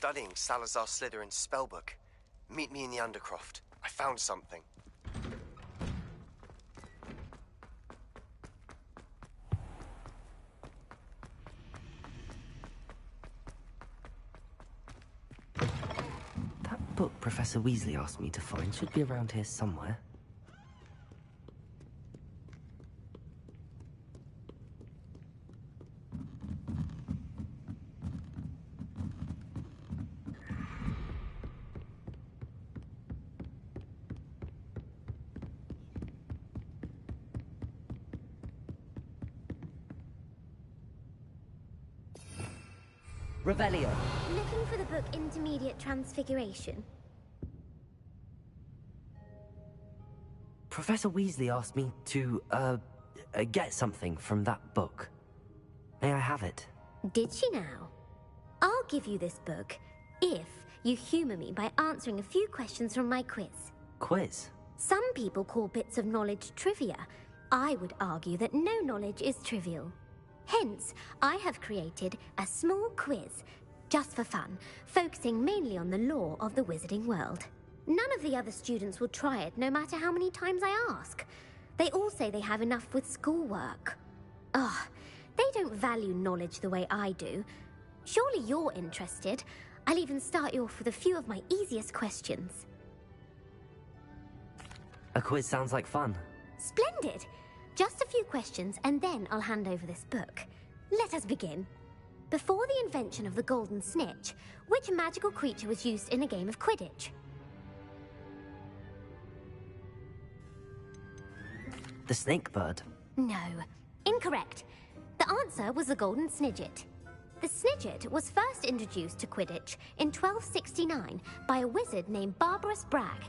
studying Salazar Slytherin's spellbook. Meet me in the Undercroft. I found something. That book Professor Weasley asked me to find should be around here somewhere. Revelio. Looking for the book Intermediate Transfiguration? Professor Weasley asked me to, get something from that book. May I have it? Did she now? I'll give you this book if you humor me by answering a few questions from my quiz. Quiz? Some people call bits of knowledge trivia. I would argue that no knowledge is trivial. Hence, I have created a small quiz, just for fun, focusing mainly on the lore of the wizarding world. None of the other students will try it, no matter how many times I ask. They all say they have enough with schoolwork. Ugh, they don't value knowledge the way I do. Surely you're interested. I'll even start you off with a few of my easiest questions. A quiz sounds like fun. Splendid! Just a few questions, and then I'll hand over this book. Let us begin. Before the invention of the golden snitch, which magical creature was used in a game of Quidditch? The snake bird. No, incorrect. The answer was the golden snidget. The snidget was first introduced to Quidditch in 1269 by a wizard named Barbarous Bragg.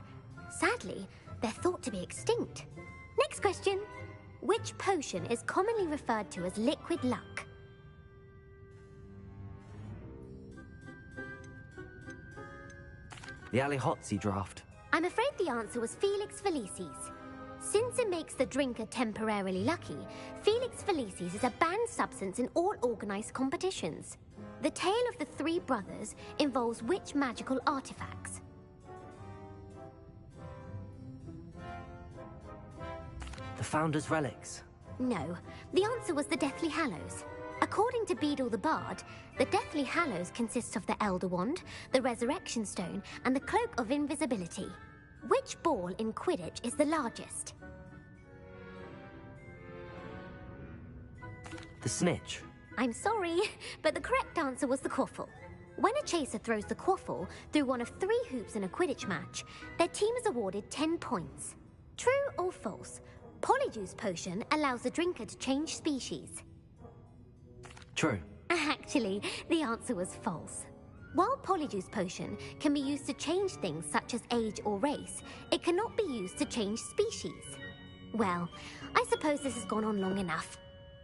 Sadly, they're thought to be extinct. Next question. Which potion is commonly referred to as liquid luck? The Allihotzi draft. I'm afraid the answer was Felix Felicis. Since it makes the drinker temporarily lucky, Felix Felicis is a banned substance in all organized competitions. The tale of the three brothers involves which magical artifacts? The Founder's Relics. No, the answer was the Deathly Hallows. According to Beedle the Bard, the Deathly Hallows consists of the Elder Wand, the Resurrection Stone, and the Cloak of Invisibility. Which ball in Quidditch is the largest? The Snitch. I'm sorry, but the correct answer was the Quaffle. When a chaser throws the Quaffle through one of 3 hoops in a Quidditch match, their team is awarded 10 points. True or false? Polyjuice Potion allows the drinker to change species. True. Actually, the answer was false. While Polyjuice Potion can be used to change things such as age or race, it cannot be used to change species. Well, I suppose this has gone on long enough.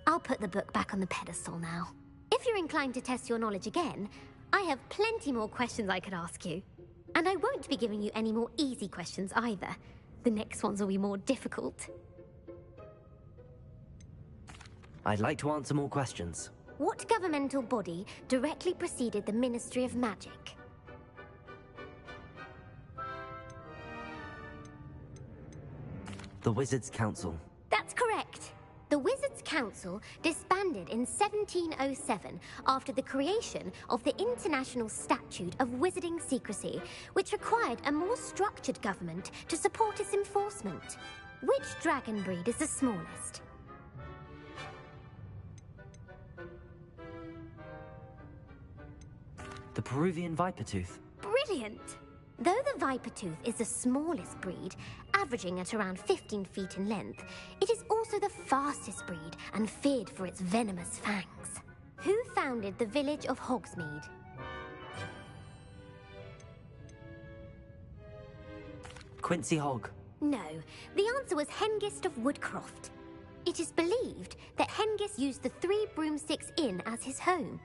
I'll put the book back on the pedestal now. If you're inclined to test your knowledge again, I have plenty more questions I could ask you. And I won't be giving you any more easy questions either. The next ones will be more difficult. I'd like to answer more questions. What governmental body directly preceded the Ministry of Magic? The Wizards' Council. That's correct. The Wizards' Council disbanded in 1707 after the creation of the International Statute of Wizarding Secrecy, which required a more structured government to support its enforcement. Which dragon breed is the smallest? The Peruvian Vipertooth. Brilliant! Though the Vipertooth is the smallest breed, averaging at around 15 feet in length, it is also the fastest breed and feared for its venomous fangs. Who founded the village of Hogsmeade? Quincy Hogg. No, the answer was Hengist of Woodcroft. It is believed that Hengist used the 3 Broomsticks Inn as his home.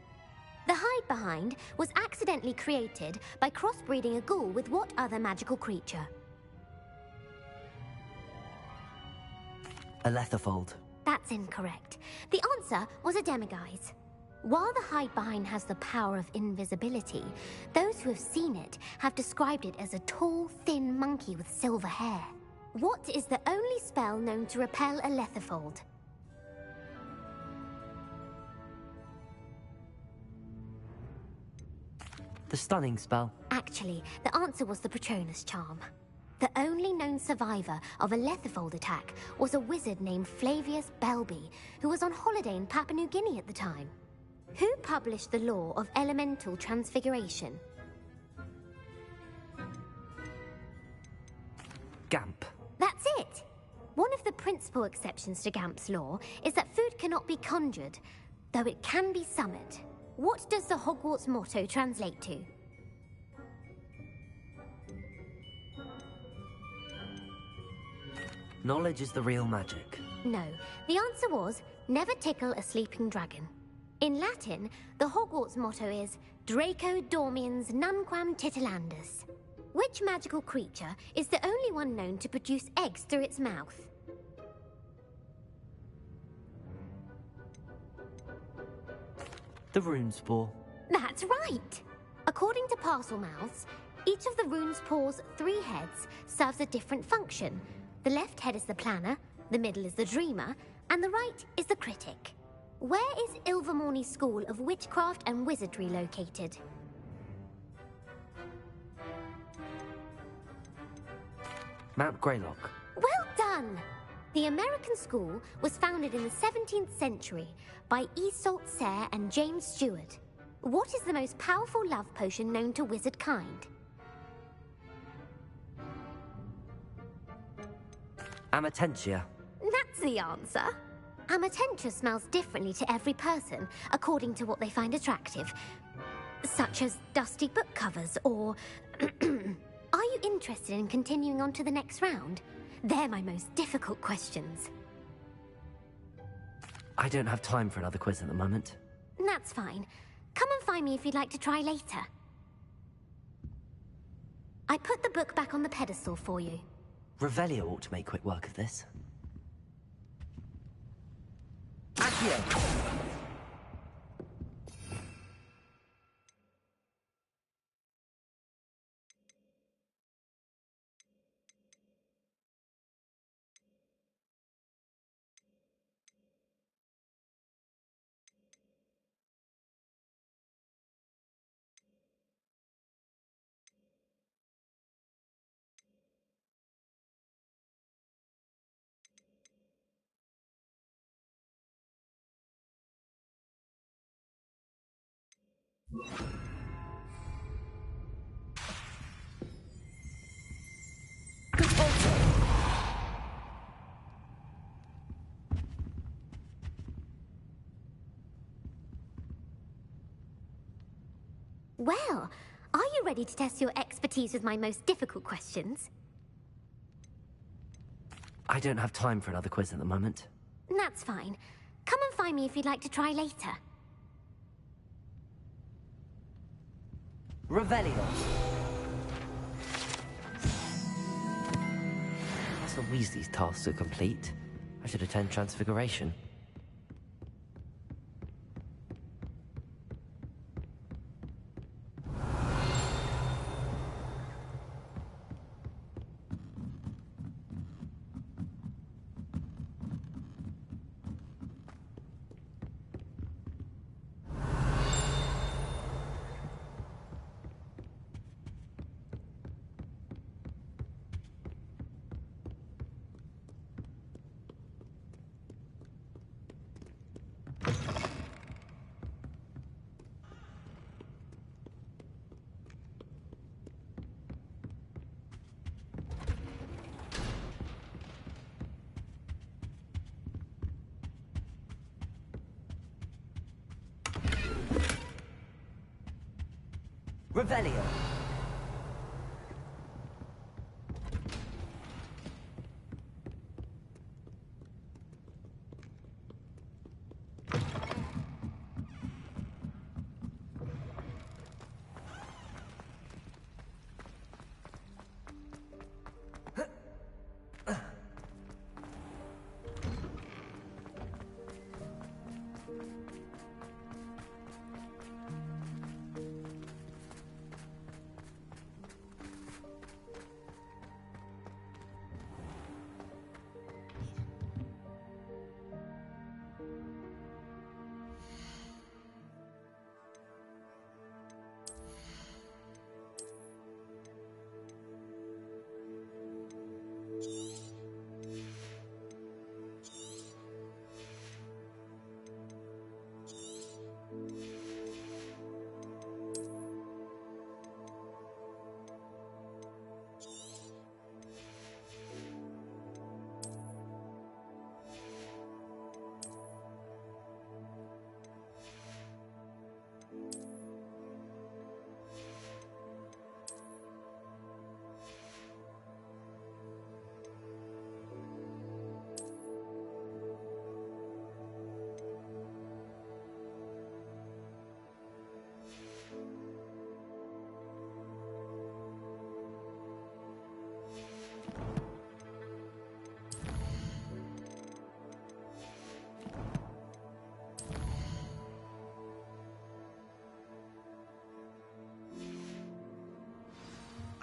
The hide behind was accidentally created by crossbreeding a ghoul with what other magical creature? A Letherfold. That's incorrect. The answer was a demiguise. While the hide behind has the power of invisibility, those who have seen it have described it as a tall, thin monkey with silver hair. What is the only spell known to repel a lethifold? The stunning spell. Actually, the answer was the Patronus charm. The only known survivor of a lethifold attack was a wizard named Flavius Belby, who was on holiday in Papua New Guinea at the time. Who published the law of elemental transfiguration? Gamp. That's it! One of the principal exceptions to Gamp's law is that food cannot be conjured, though it can be summoned. What does the Hogwarts motto translate to? Knowledge is the real magic. No, the answer was, never tickle a sleeping dragon. In Latin, the Hogwarts motto is Draco dormiens nunquam titilandus. Which magical creature is the only one known to produce eggs through its mouth? The rune spore. That's right! According to parcel mouths, each of the rune's paws' 3 heads serves a different function. The left head is the planner, the middle is the dreamer, and the right is the critic. Where is Ilvermorny School of Witchcraft and Wizardry located? Mount Greylock. Well done! The American school was founded in the 17th century by Iseult Sayre and James Stewart. What is the most powerful love potion known to wizard kind? Amatentia. That's the answer. Amatentia smells differently to every person, according to what they find attractive. Such as dusty book covers, or... Are you interested in continuing on to the next round? They're my most difficult questions. I don't have time for another quiz at the moment. That's fine. Come and find me if you'd like to try later. I put the book back on the pedestal for you. Revelio ought to make quick work of this. Accio! Well, are you ready to test your expertise with my most difficult questions? I don't have time for another quiz at the moment. That's fine. Come and find me if you'd like to try later. Revelio! That's not Weasley's task to complete. I should attend Transfiguration. Revelio!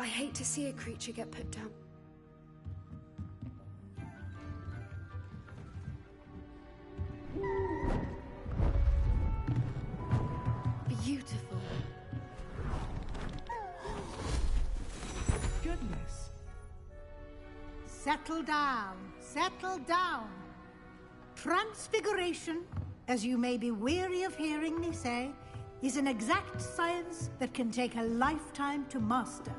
I hate to see a creature get put down. Beautiful. Goodness. Settle down. Settle down. Transfiguration, as you may be weary of hearing me say, is an exact science that can take a lifetime to master.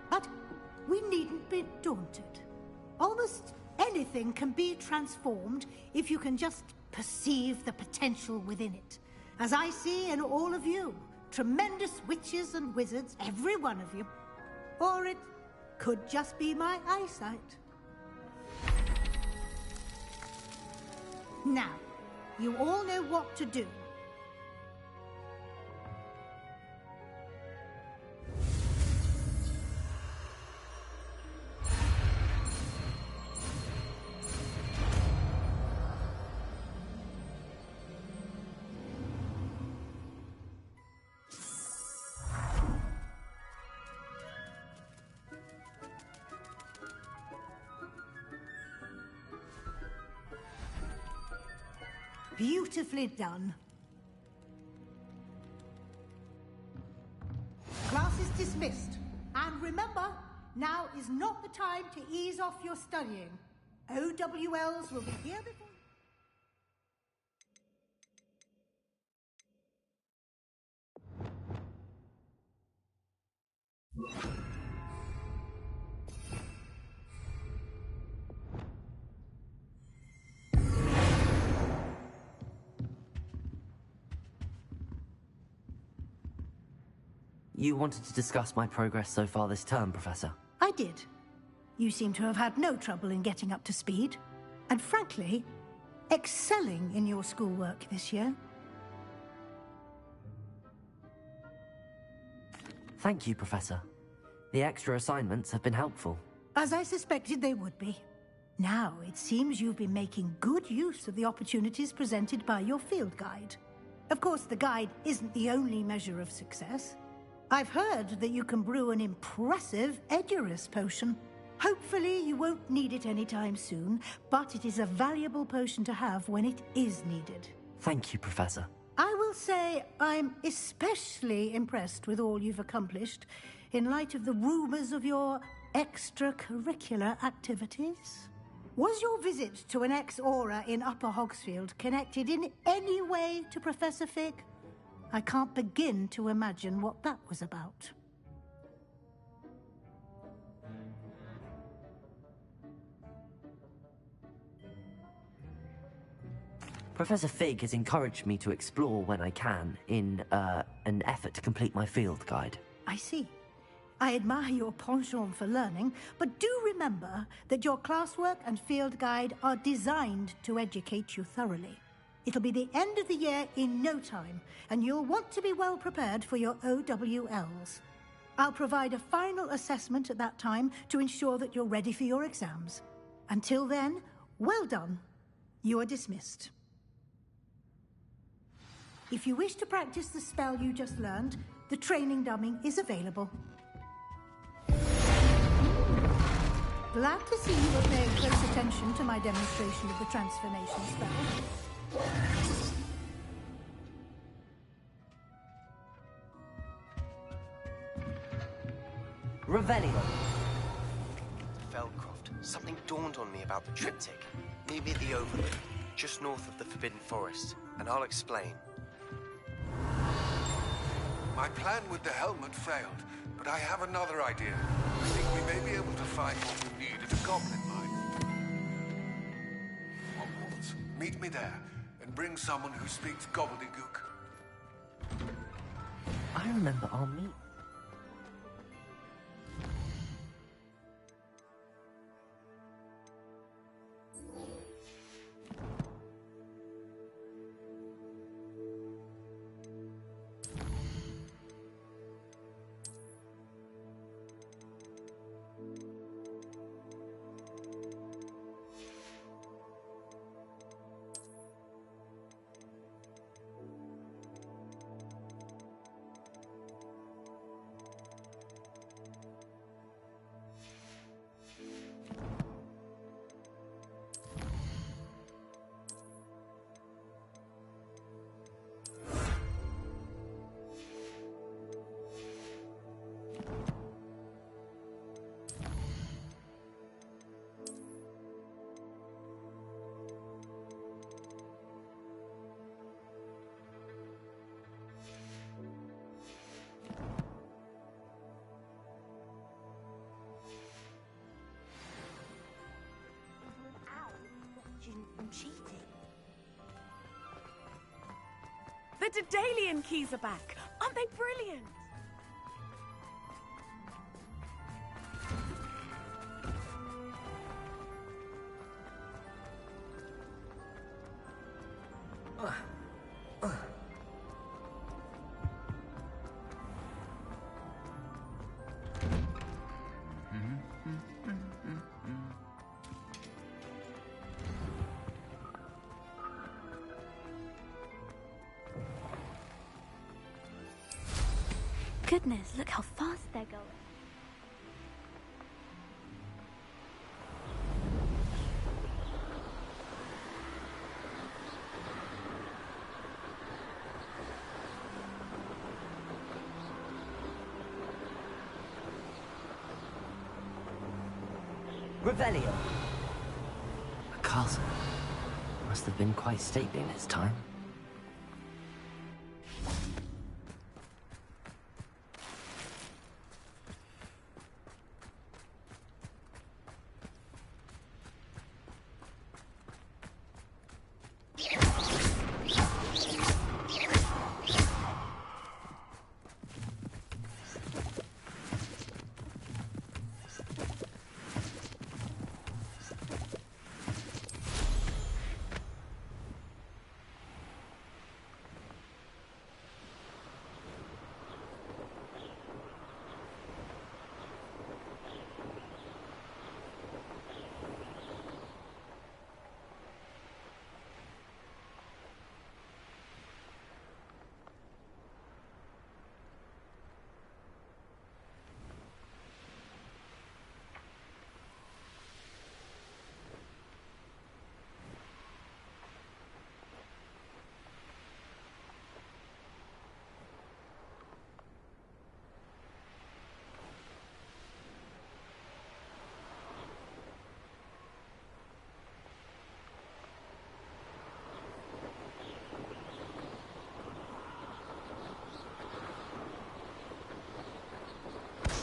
But we needn't be daunted. Almost anything can be transformed if you can just perceive the potential within it. As I see in all of you, tremendous witches and wizards, every one of you. Or it could just be my eyesight. Now, you all know what to do. Beautifully done. Class is dismissed. And remember, now is not the time to ease off your studying. OWLs will be here before... You wanted to discuss my progress so far this term, Professor? I did. You seem to have had no trouble in getting up to speed. And frankly, excelling in your schoolwork this year. Thank you, Professor. The extra assignments have been helpful. As I suspected they would be. Now, it seems you've been making good use of the opportunities presented by your field guide. Of course, the guide isn't the only measure of success. I've heard that you can brew an impressive Edurus potion. Hopefully you won't need it anytime soon, but it is a valuable potion to have when it is needed. Thank you, Professor. I will say I'm especially impressed with all you've accomplished in light of the rumors of your extracurricular activities. Was your visit to an ex-aura in Upper Hogsfield connected in any way to Professor Fig? I can't begin to imagine what that was about. Professor Fig has encouraged me to explore when I can in an effort to complete my field guide. I see. I admire your penchant for learning, but do remember that your classwork and field guide are designed to educate you thoroughly. It'll be the end of the year in no time, and you'll want to be well prepared for your OWLs. I'll provide a final assessment at that time to ensure that you're ready for your exams. Until then, well done. You are dismissed. If you wish to practice the spell you just learned, the training dummy is available. Glad to see you are paying close attention to my demonstration of the transformation spell. Revelio. Feldcroft, something dawned on me about the triptych. Meet me at the Overlook, just north of the Forbidden Forest, and I'll explain. My plan with the helmet failed, but I have another idea. I think we may be able to find what we need at a goblin mine. Hogwarts. Meet me there, and bring someone who speaks gobbledygook. I remember our meet. Daedalian keys are back. Aren't they brilliant? Goodness, look how fast they're going. Revelio. A castle. Must have been quite stately in its time.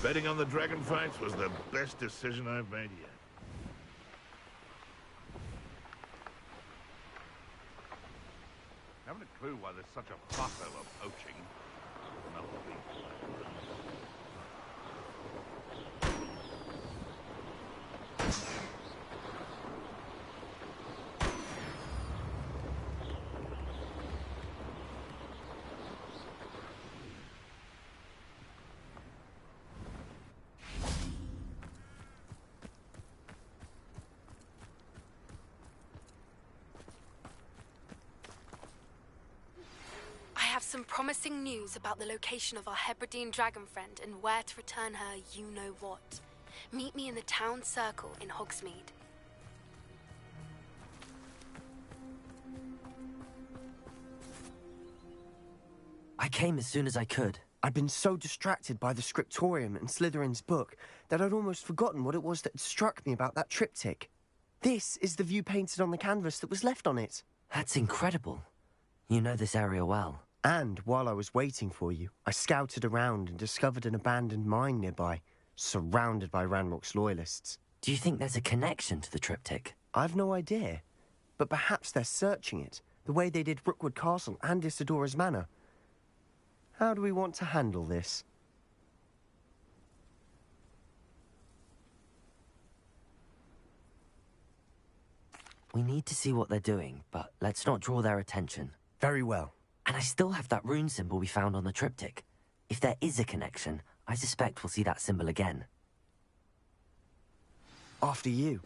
Betting on the dragon fights was the best decision I've made yet. Haven't a clue why there's such a fuss over poaching. Not the people. Some promising news about the location of our Hebridean dragon friend and where to return her you-know-what. Meet me in the town circle in Hogsmeade. I came as soon as I could. I'd been so distracted by the scriptorium and Slytherin's book that I'd almost forgotten what it was that had struck me about that triptych. This is the view painted on the canvas that was left on it. That's incredible. You know this area well. And while I was waiting for you, I scouted around and discovered an abandoned mine nearby, surrounded by Ranrock's loyalists. Do you think there's a connection to the triptych? I've no idea, but perhaps they're searching it, the way they did Rookwood Castle and Isidora's Manor. How do we want to handle this? We need to see what they're doing, but let's not draw their attention. Very well. And I still have that rune symbol we found on the triptych. If there is a connection, I suspect we'll see that symbol again. After you.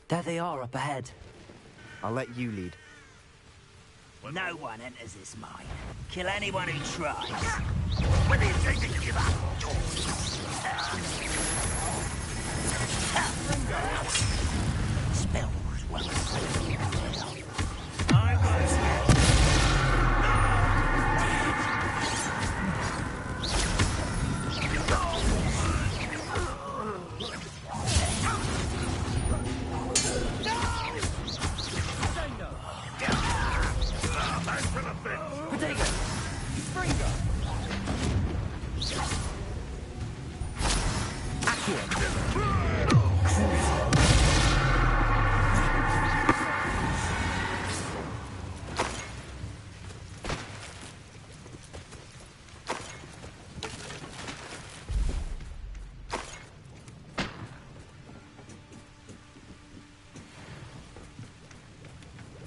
There they are, up ahead. I'll let you lead. No one enters this mine. Kill anyone who tries. When do you take to give up? Spells well.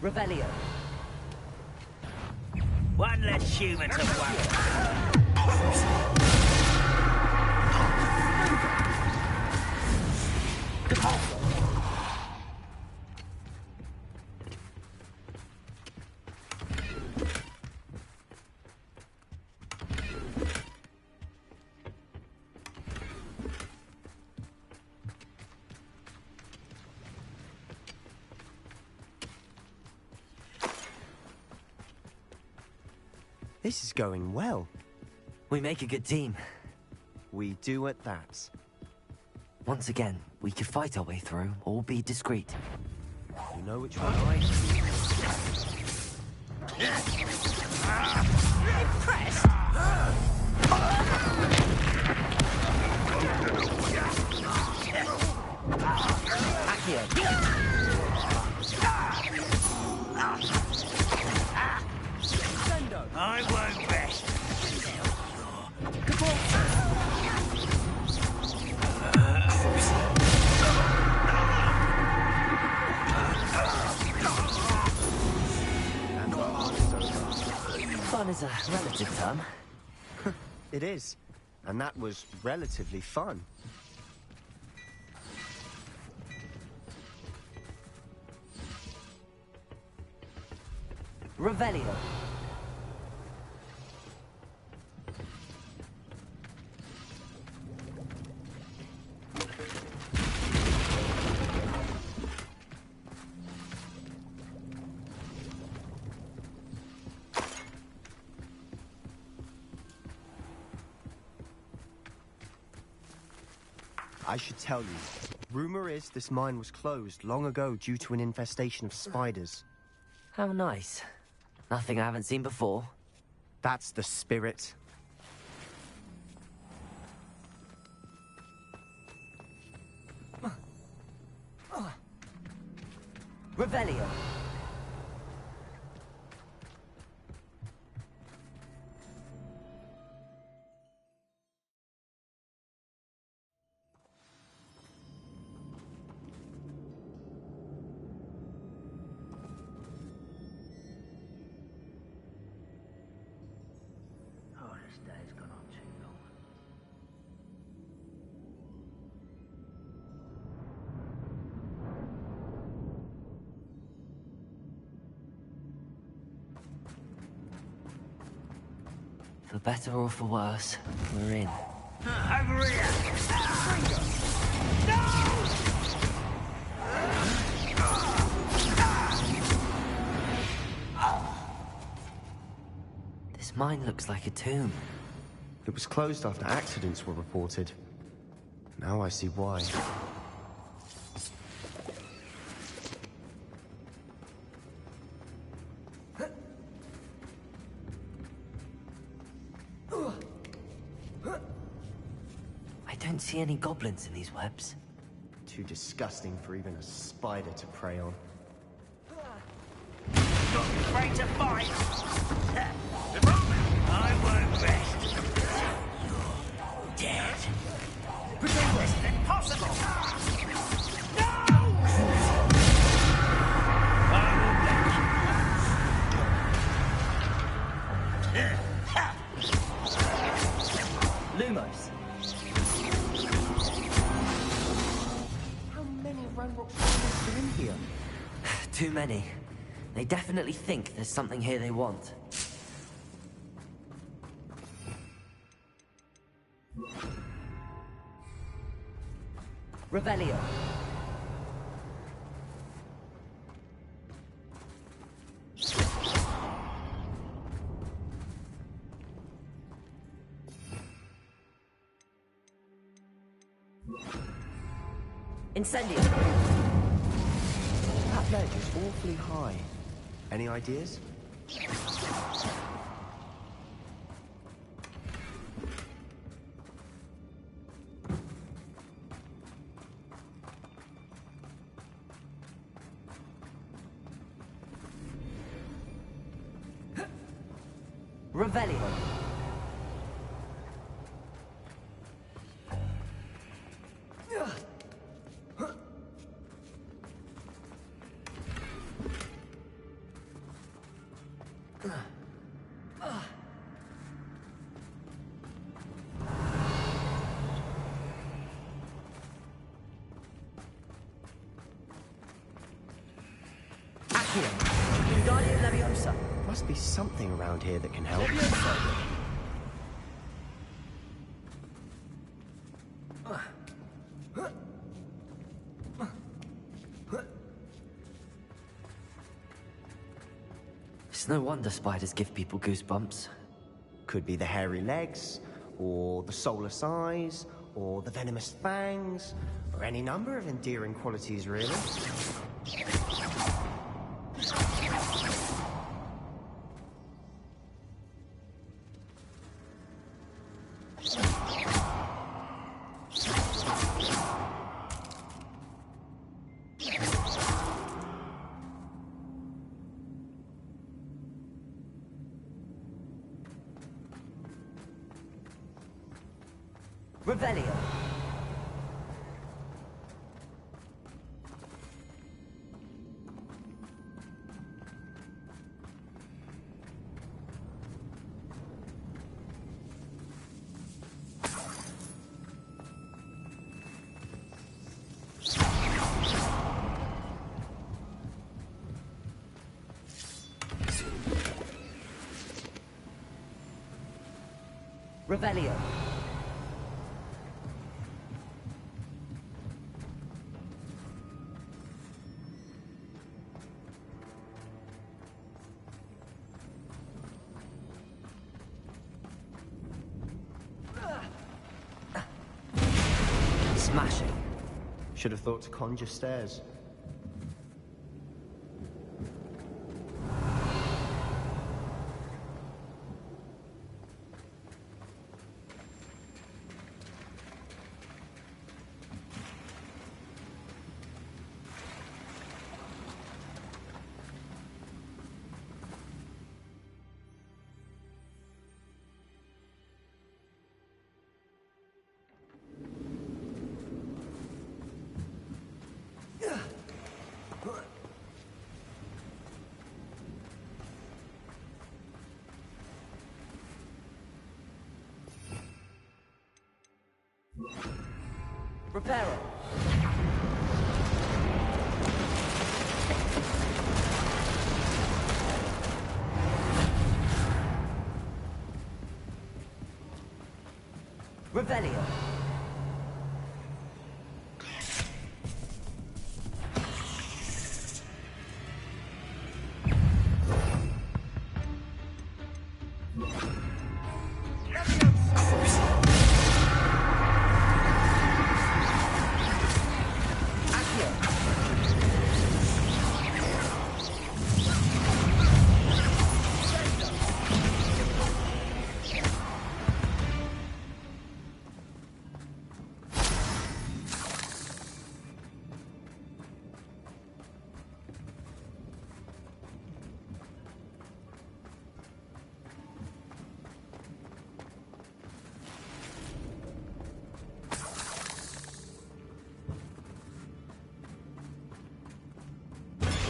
Revelio. One less human to worry. This is going well. We make a good team. We do at that. Once again, we could fight our way through or be discreet. You know which one I choose. Impressed? I won't rest. Fun is a relative term. It is. And that was relatively fun. Revelio. I should tell you. Rumor is this mine was closed long ago due to an infestation of spiders. How nice. Nothing I haven't seen before. That's the spirit. Revelio. Oh, this day's gone on too long. For better or for worse, we're in. Over here! This mine looks like a tomb. It was closed after accidents were reported. Now I see why. I don't see any goblins in these webs. Too disgusting for even a spider to prey on. Not afraid to fight! I won't rest. You're dead. Protect this if possible! No! I will let you. Lumos. How many Ranrock spiders are in here? Too many. They definitely think there's something here they want. Revelio. Incendio. That ledge is awfully high. Any ideas? Revelio. Wingardium Leviosa. Must be something around here that can help. Leviosa. It's no wonder spiders give people goosebumps. Could be the hairy legs, or the soulless eyes, or the venomous fangs, or any number of endearing qualities, really. Revelio. Revelio. Smashing. Should have thought to conjure stairs. Reparo. Revelio.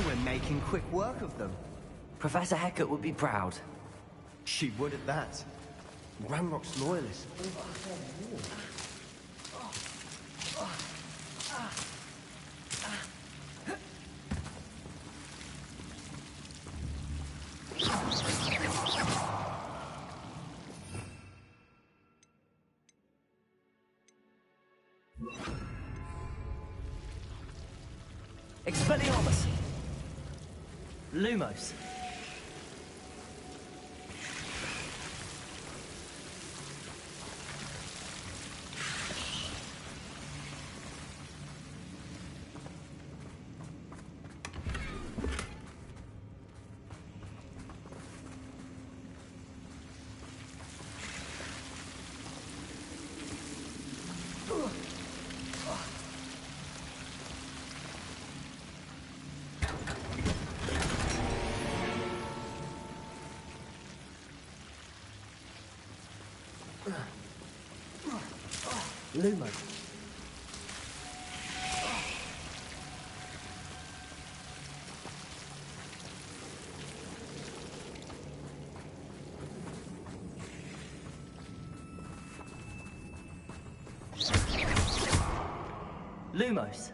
We're making quick work of them. Professor Hecat would be proud. She would at that. Ranrock's loyalist. Expelliarmus. Lumos. Lumos. Lumos.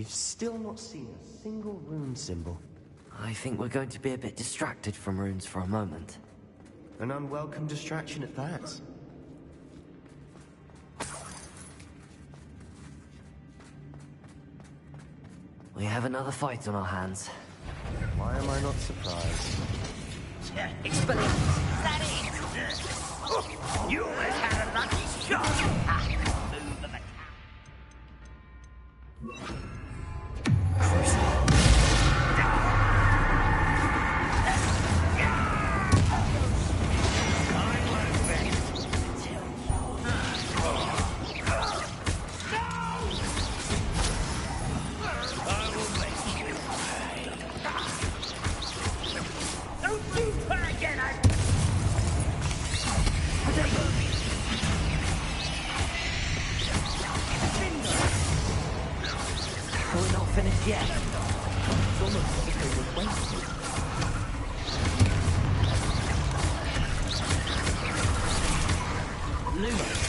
We've still not seen a single rune symbol. I think we're going to be a bit distracted from runes for a moment. An unwelcome distraction at that. We have another fight on our hands. Why am I not surprised? Expelliarmus! That it! You almost had a lucky shot! Move of a We're not finished yet. It's almost as if they were wasted. Lumos.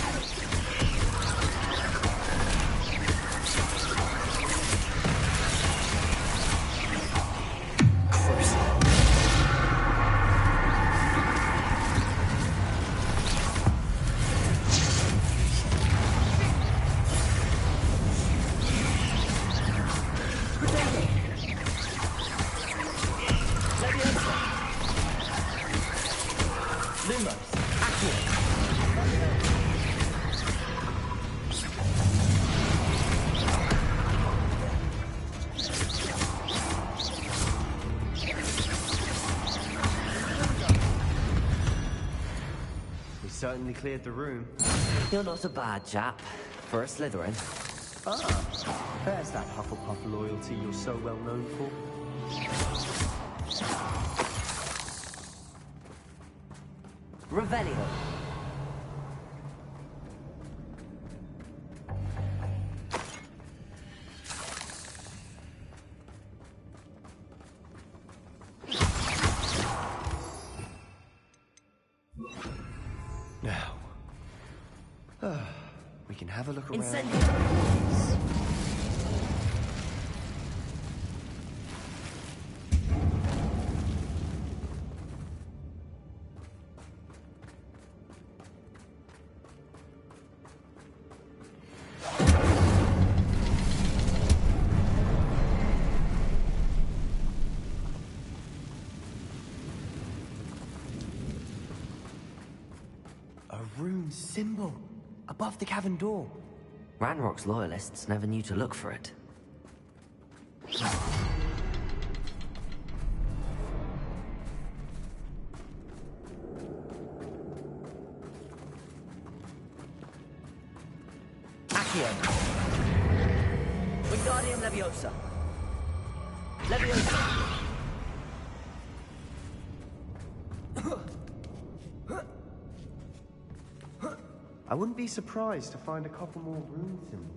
Certainly cleared the room. You're not a bad chap for a Slytherin. Ah, there's that Hufflepuff loyalty you're so well known for. Revelio. Now, we can have a look around. Incendio. A rune symbol above the cavern door. Ranrock's loyalists never knew to look for it. Accio. Wingardium Leviosa. Leviosa. I wouldn't be surprised to find a couple more rune symbols.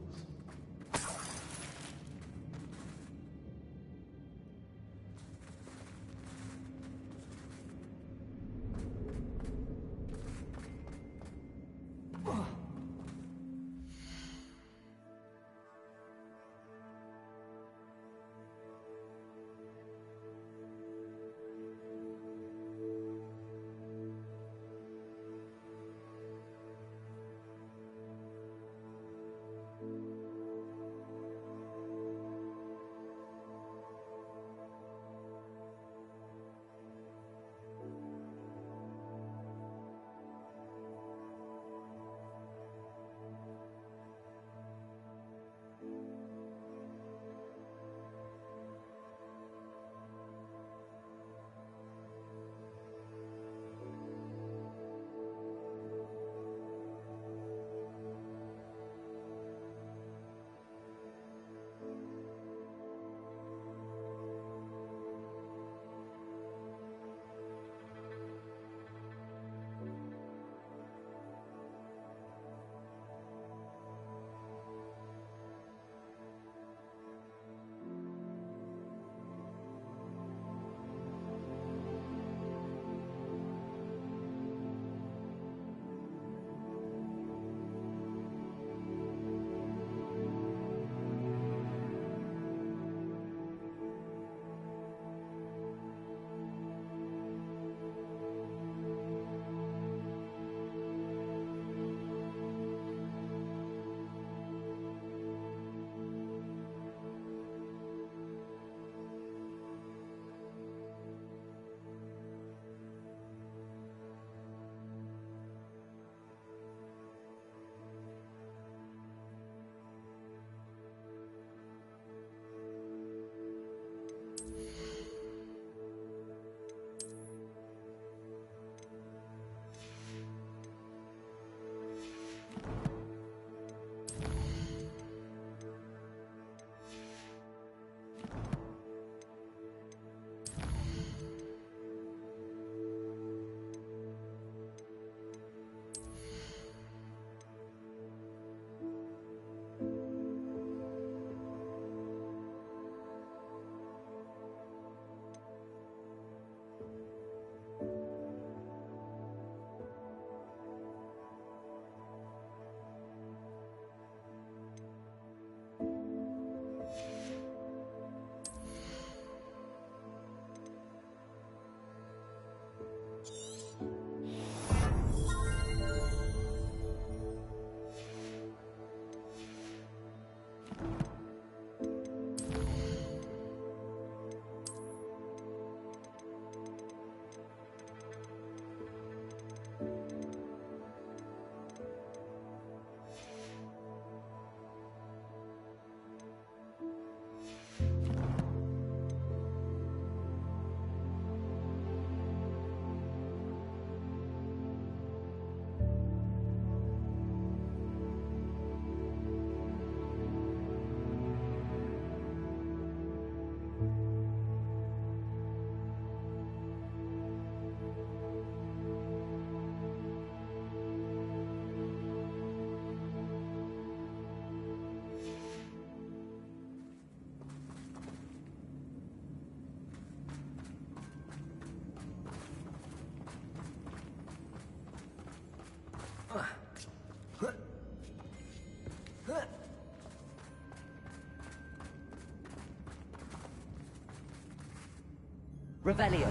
Revelio.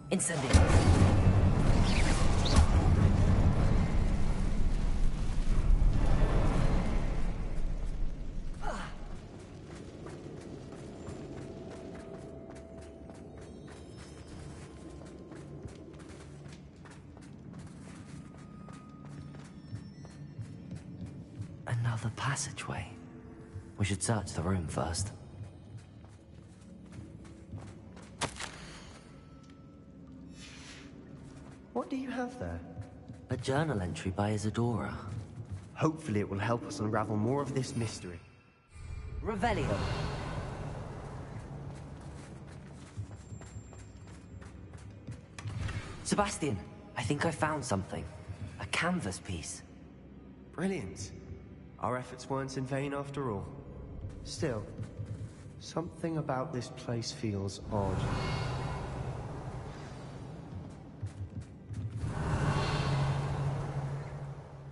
Incendio. Another passageway. We should search the room first. What do you have there? A journal entry by Isadora. Hopefully it will help us unravel more of this mystery. Revelio. Sebastian, I think I found something. A canvas piece. Brilliant. Our efforts weren't in vain after all. Still, something about this place feels odd.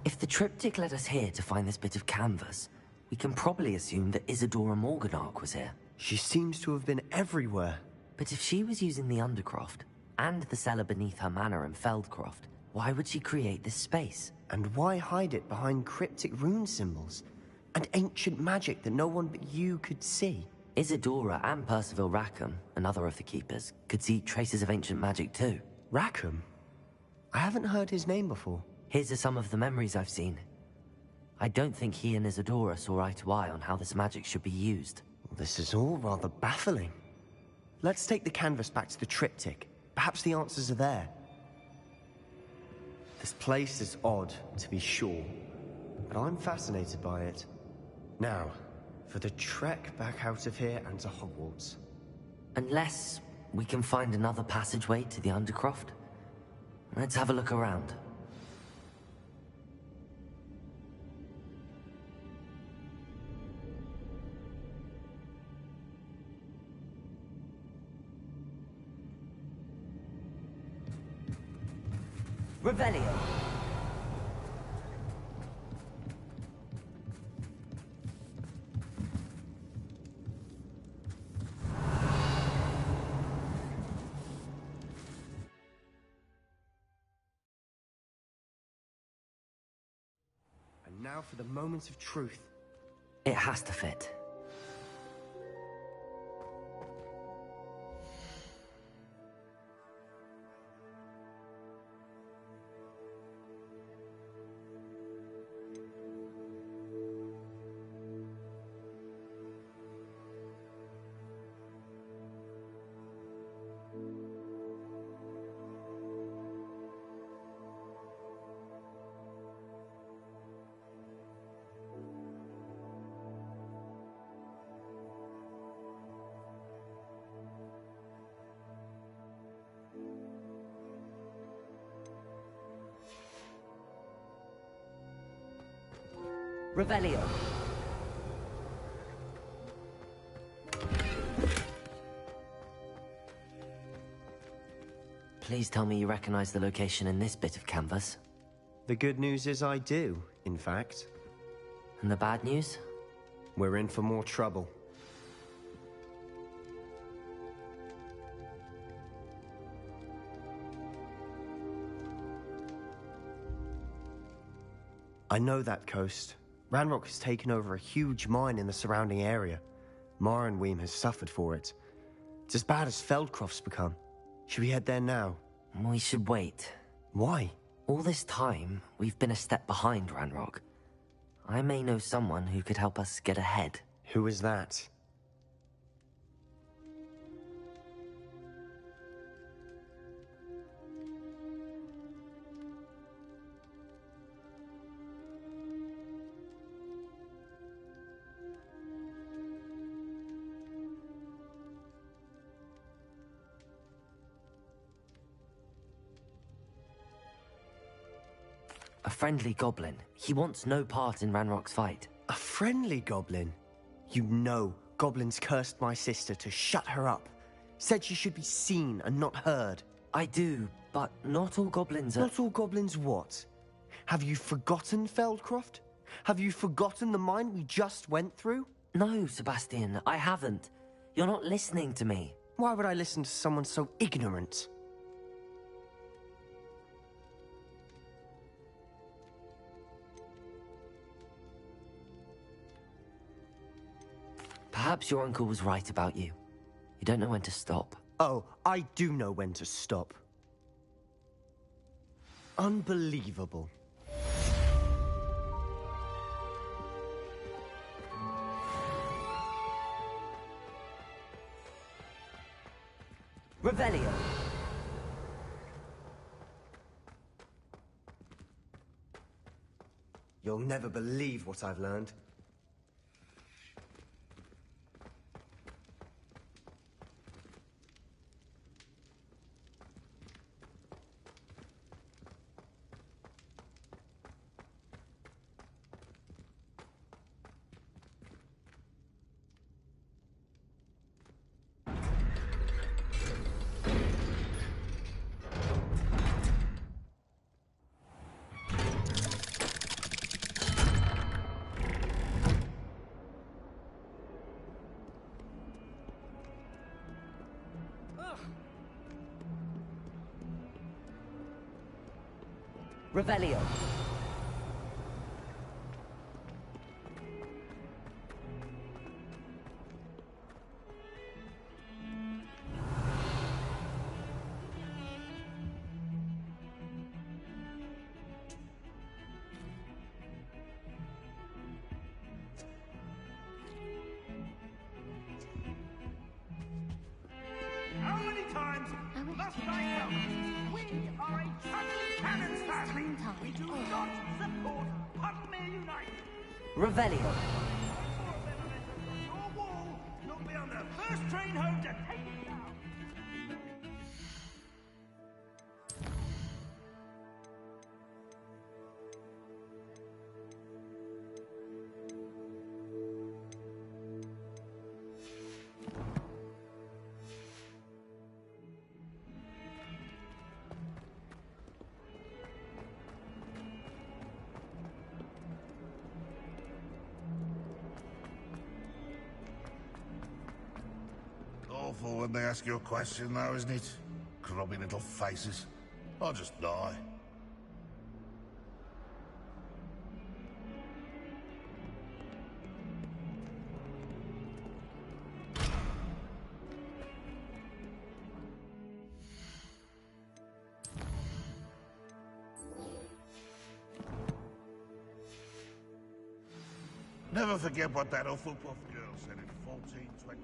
If the triptych led us here to find this bit of canvas, we can probably assume that Isadora Morganach was here. She seems to have been everywhere. But if she was using the Undercroft, and the cellar beneath her manor in Feldcroft, why would she create this space? And why hide it behind cryptic rune symbols? And ancient magic that no one but you could see? Isadora and Percival Rackham, another of the Keepers, could see traces of ancient magic too. Rackham? I haven't heard his name before. His are some of the memories I've seen. I don't think he and Isadora saw eye to eye on how this magic should be used. This is all rather baffling. Let's take the canvas back to the triptych. Perhaps the answers are there. This place is odd, to be sure, but I'm fascinated by it. Now, for the trek back out of here and to Hogwarts. Unless we can find another passageway to the Undercroft. Let's have a look around. Revelio. And now for the moment of truth. It has to fit. Revelio. Please tell me you recognize the location in this bit of canvas. The good news is I do, in fact. And the bad news? We're in for more trouble. I know that coast. Ranrock has taken over a huge mine in the surrounding area. Mornweem has suffered for it. It's as bad as Feldcroft's become. Should we head there now? We should wait. Why? All this time, we've been a step behind Ranrock. I may know someone who could help us get ahead. Who is that? A friendly goblin. He wants no part in Ranrock's fight. A friendly goblin? You know goblins cursed my sister to shut her up. Said she should be seen and not heard. I do, but not all goblins are... Not all goblins what? Have you forgotten Feldcroft? Have you forgotten the mine we just went through? No, Sebastian, I haven't. You're not listening to me. Why would I listen to someone so ignorant? Perhaps your uncle was right about you. You don't know when to stop. Oh, I do know when to stop. Unbelievable. Revelio. You'll never believe what I've learned. Revelio. How many times must I tell you? We are a traveling cannons family. We do not support Puddlemere United. Revelio. Your wall, you'll be on the first train home to take it down. Awful when they ask you a question, though, isn't it? Grubby little faces. I'll just die. Never forget what that Hufflepuff girl said in 1420.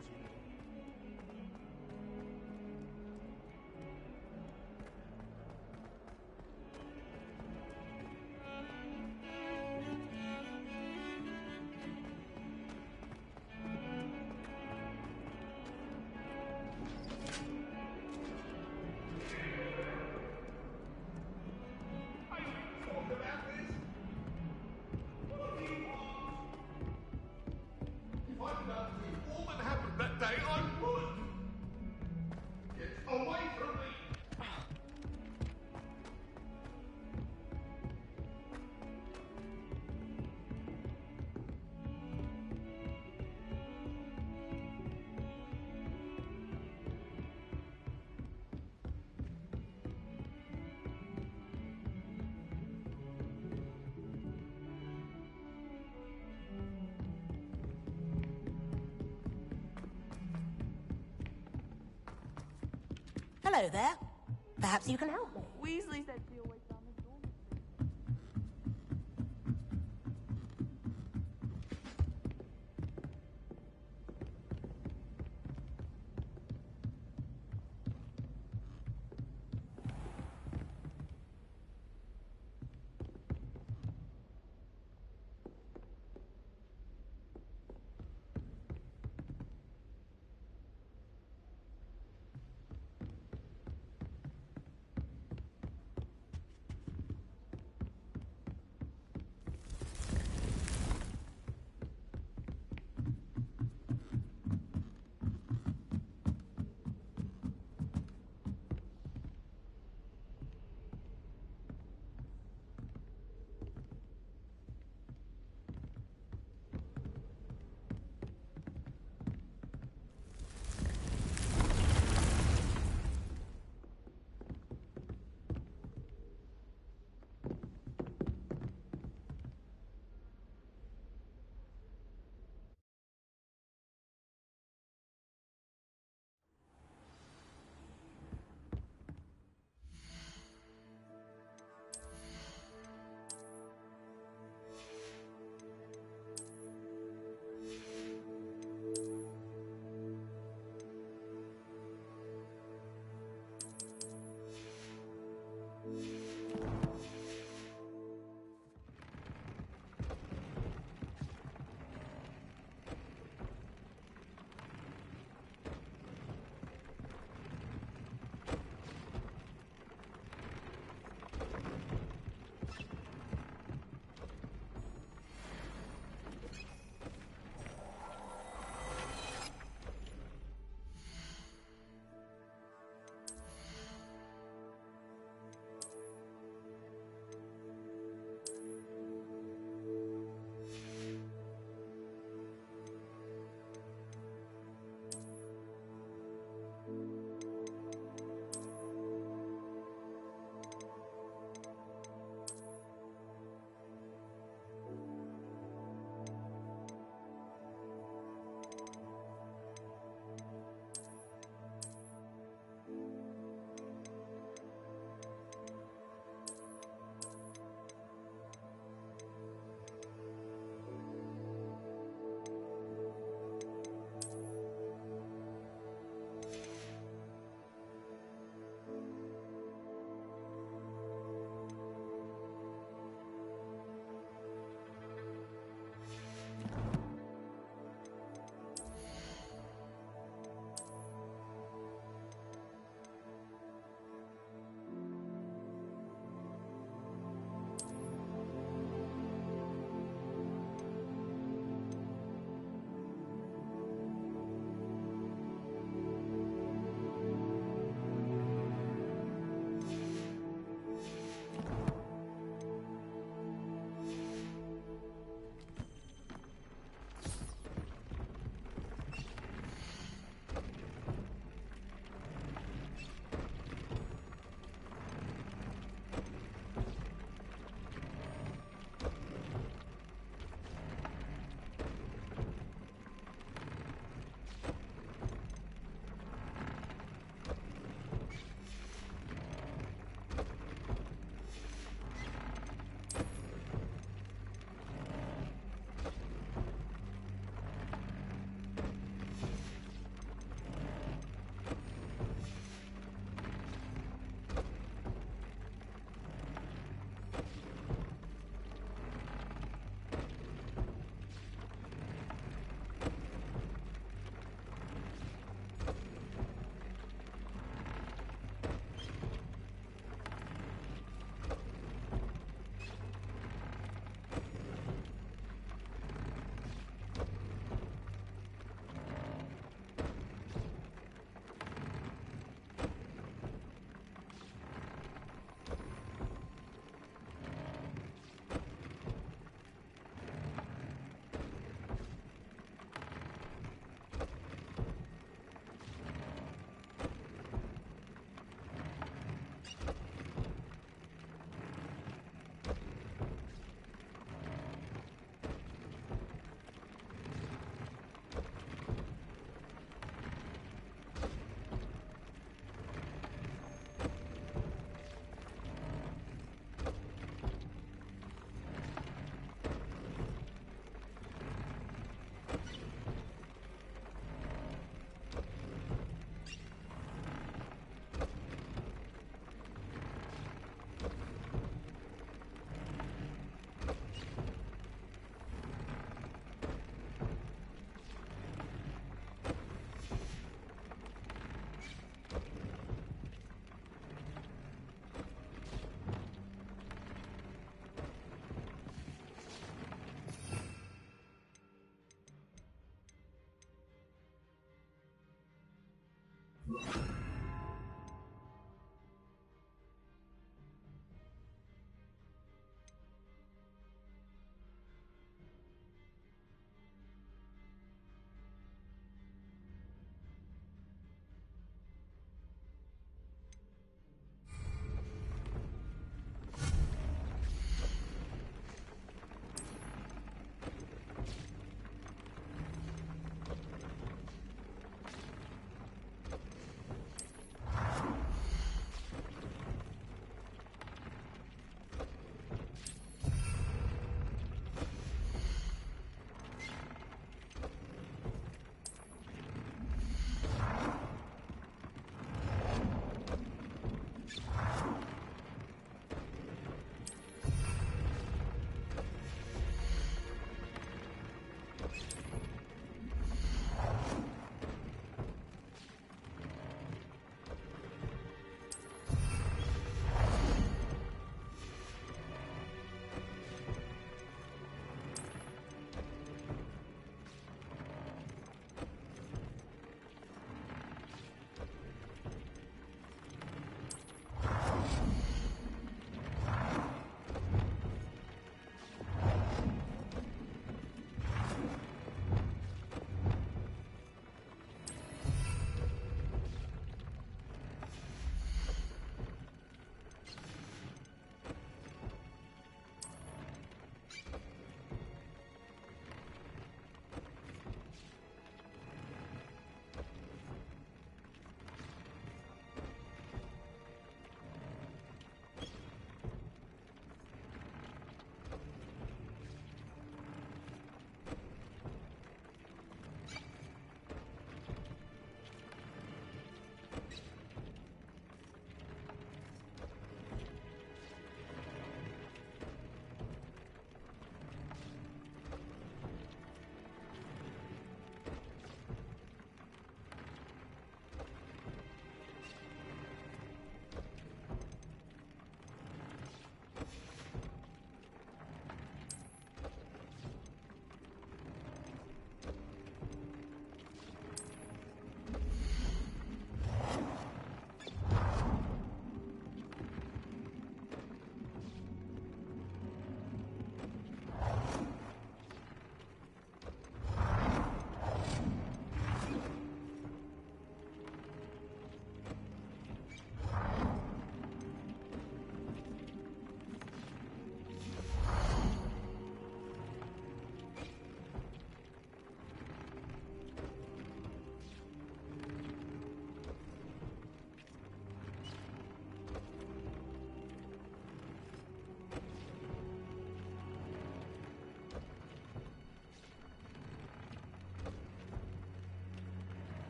Hello there. Perhaps you can help me. Weasley said we always found this dormitory.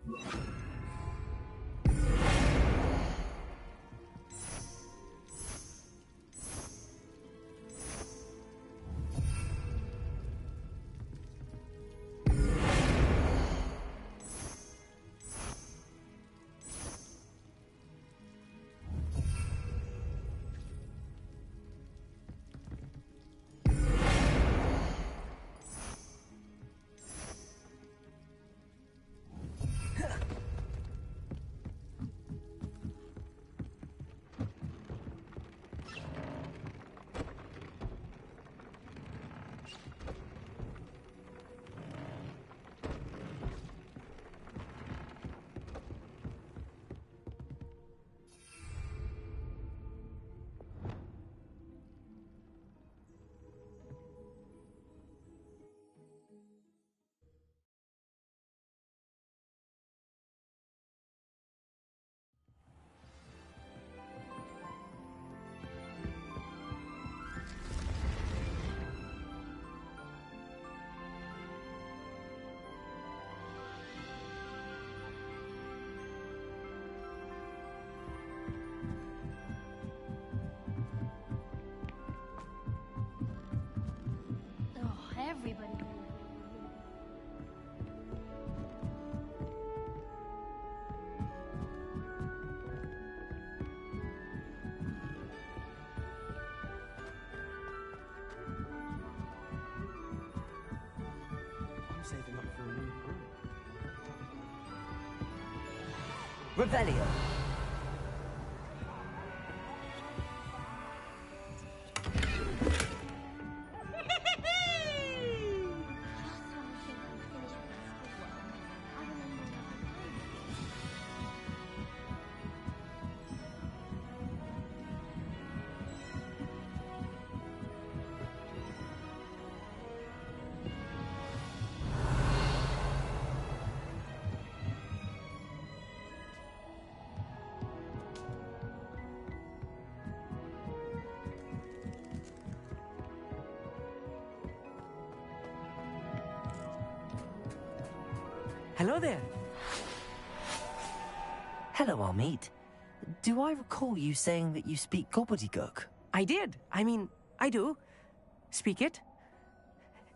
Oh, everybody. I'm saving up for a new broom. Revelio. Hello there. Hello, Armid. Do I recall you saying that you speak gobbledygook? I did. I mean, I do. Speak it.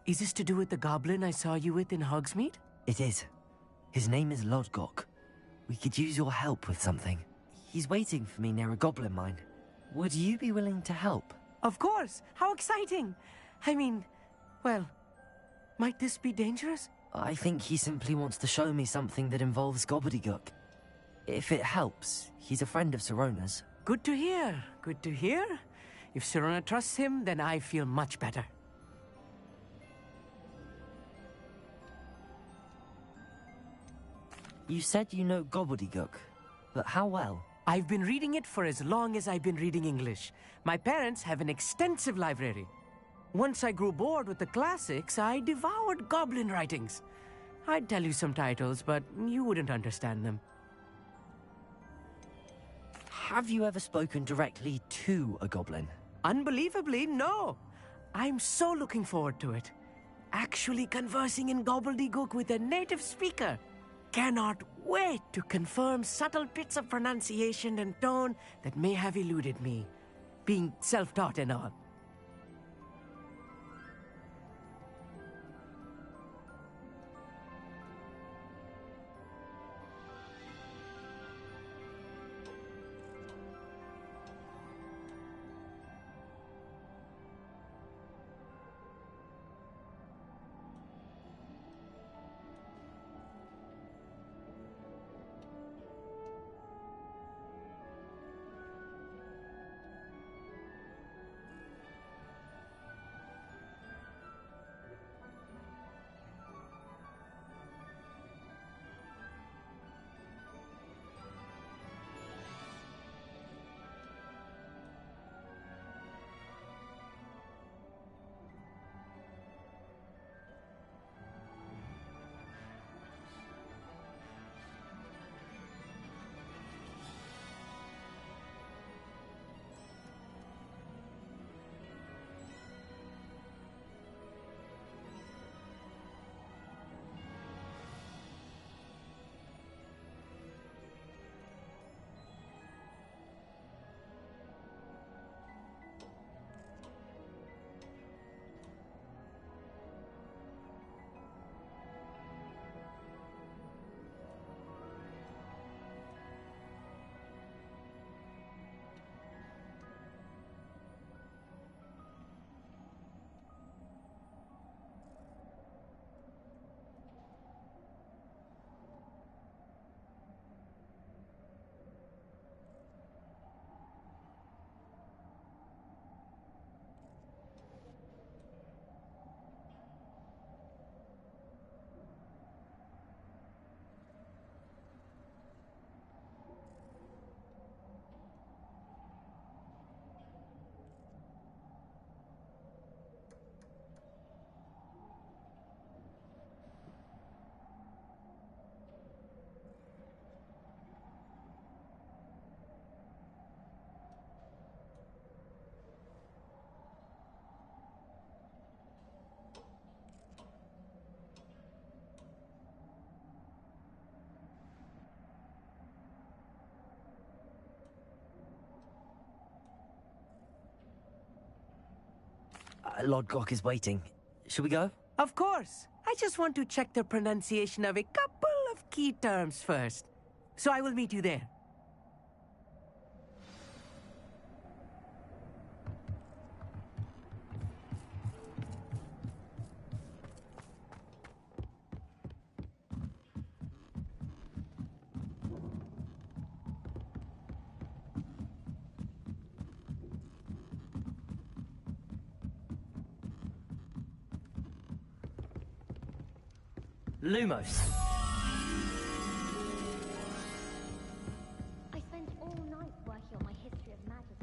Is this to do with the goblin I saw you with in Hogsmeade? It is. His name is Lodgok. We could use your help with something. He's waiting for me near a goblin mine. Would you be willing to help? Of course. How exciting. I mean, well, might this be dangerous? I think he simply wants to show me something that involves gobbledygook. If it helps, he's a friend of Sirona's. Good to hear. Good to hear. If Sirona trusts him, then I feel much better. You said you know gobbledygook, but how well? I've been reading it for as long as I've been reading English. My parents have an extensive library. Once I grew bored with the classics, I devoured goblin writings. I'd tell you some titles, but you wouldn't understand them. Have you ever spoken directly to a goblin? Unbelievably, no. I'm so looking forward to it. Actually conversing in gobbledygook with a native speaker. Cannot wait to confirm subtle bits of pronunciation and tone that may have eluded me, being self-taught and all. Lodgok is waiting. Should we go? Of course. I just want to check the pronunciation of a couple of key terms first. So I will meet you there. Lumos. I spent all night working on my history of magic.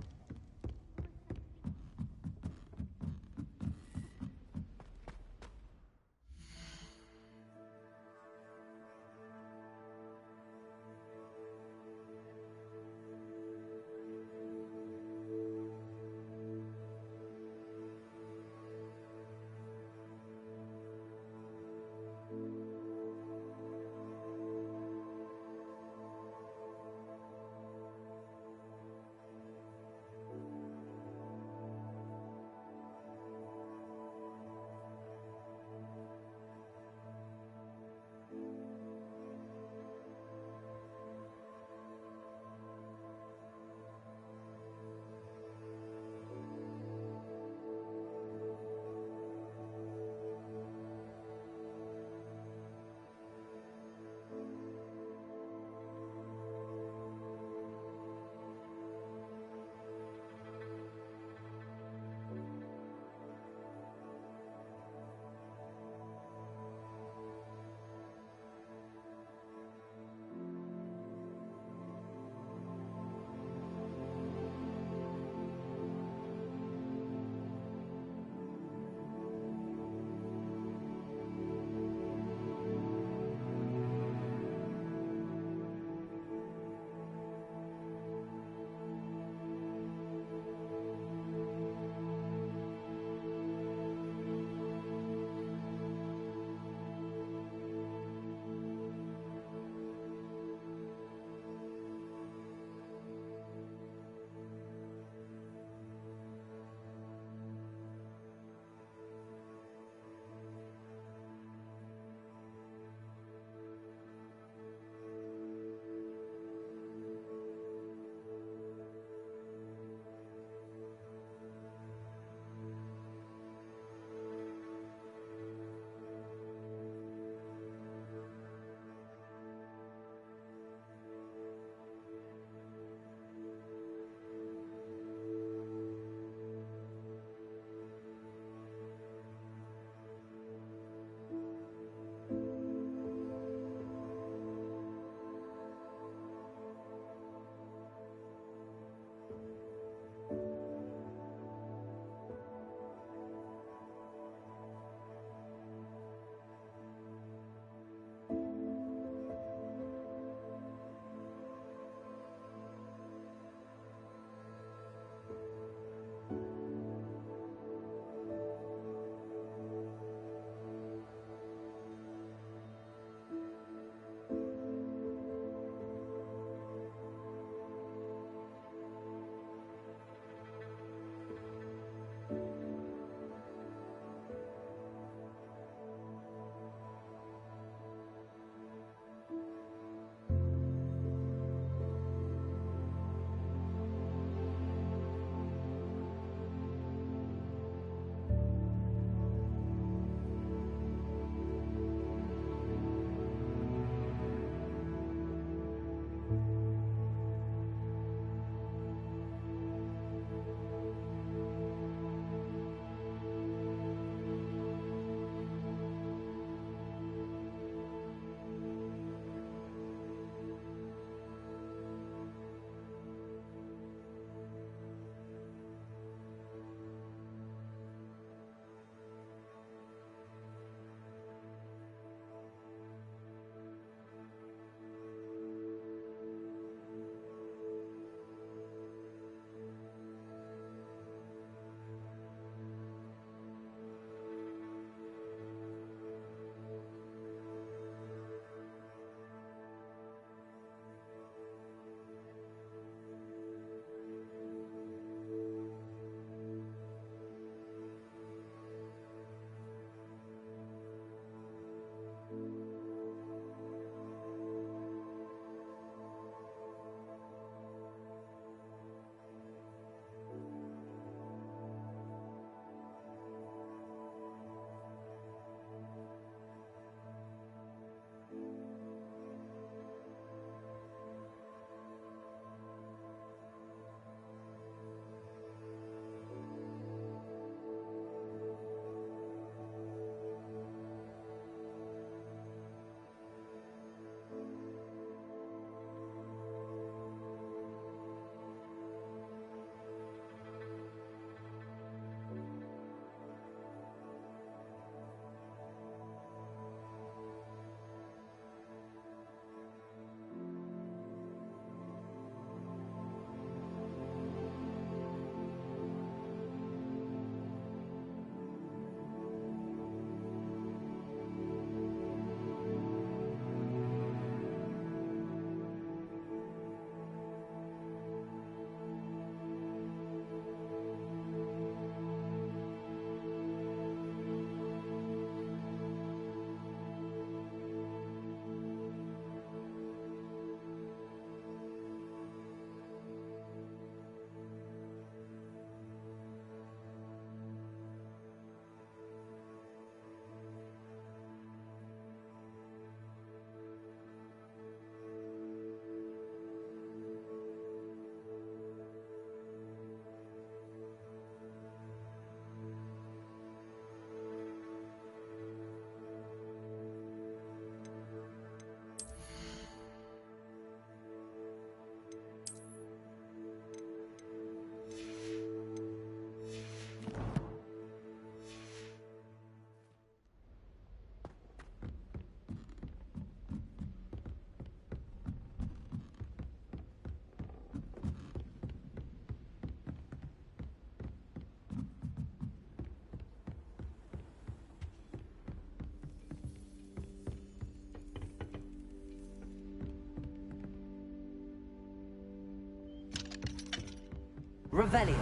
Revelio.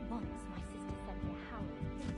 Once my sister sent me a Hogwarts.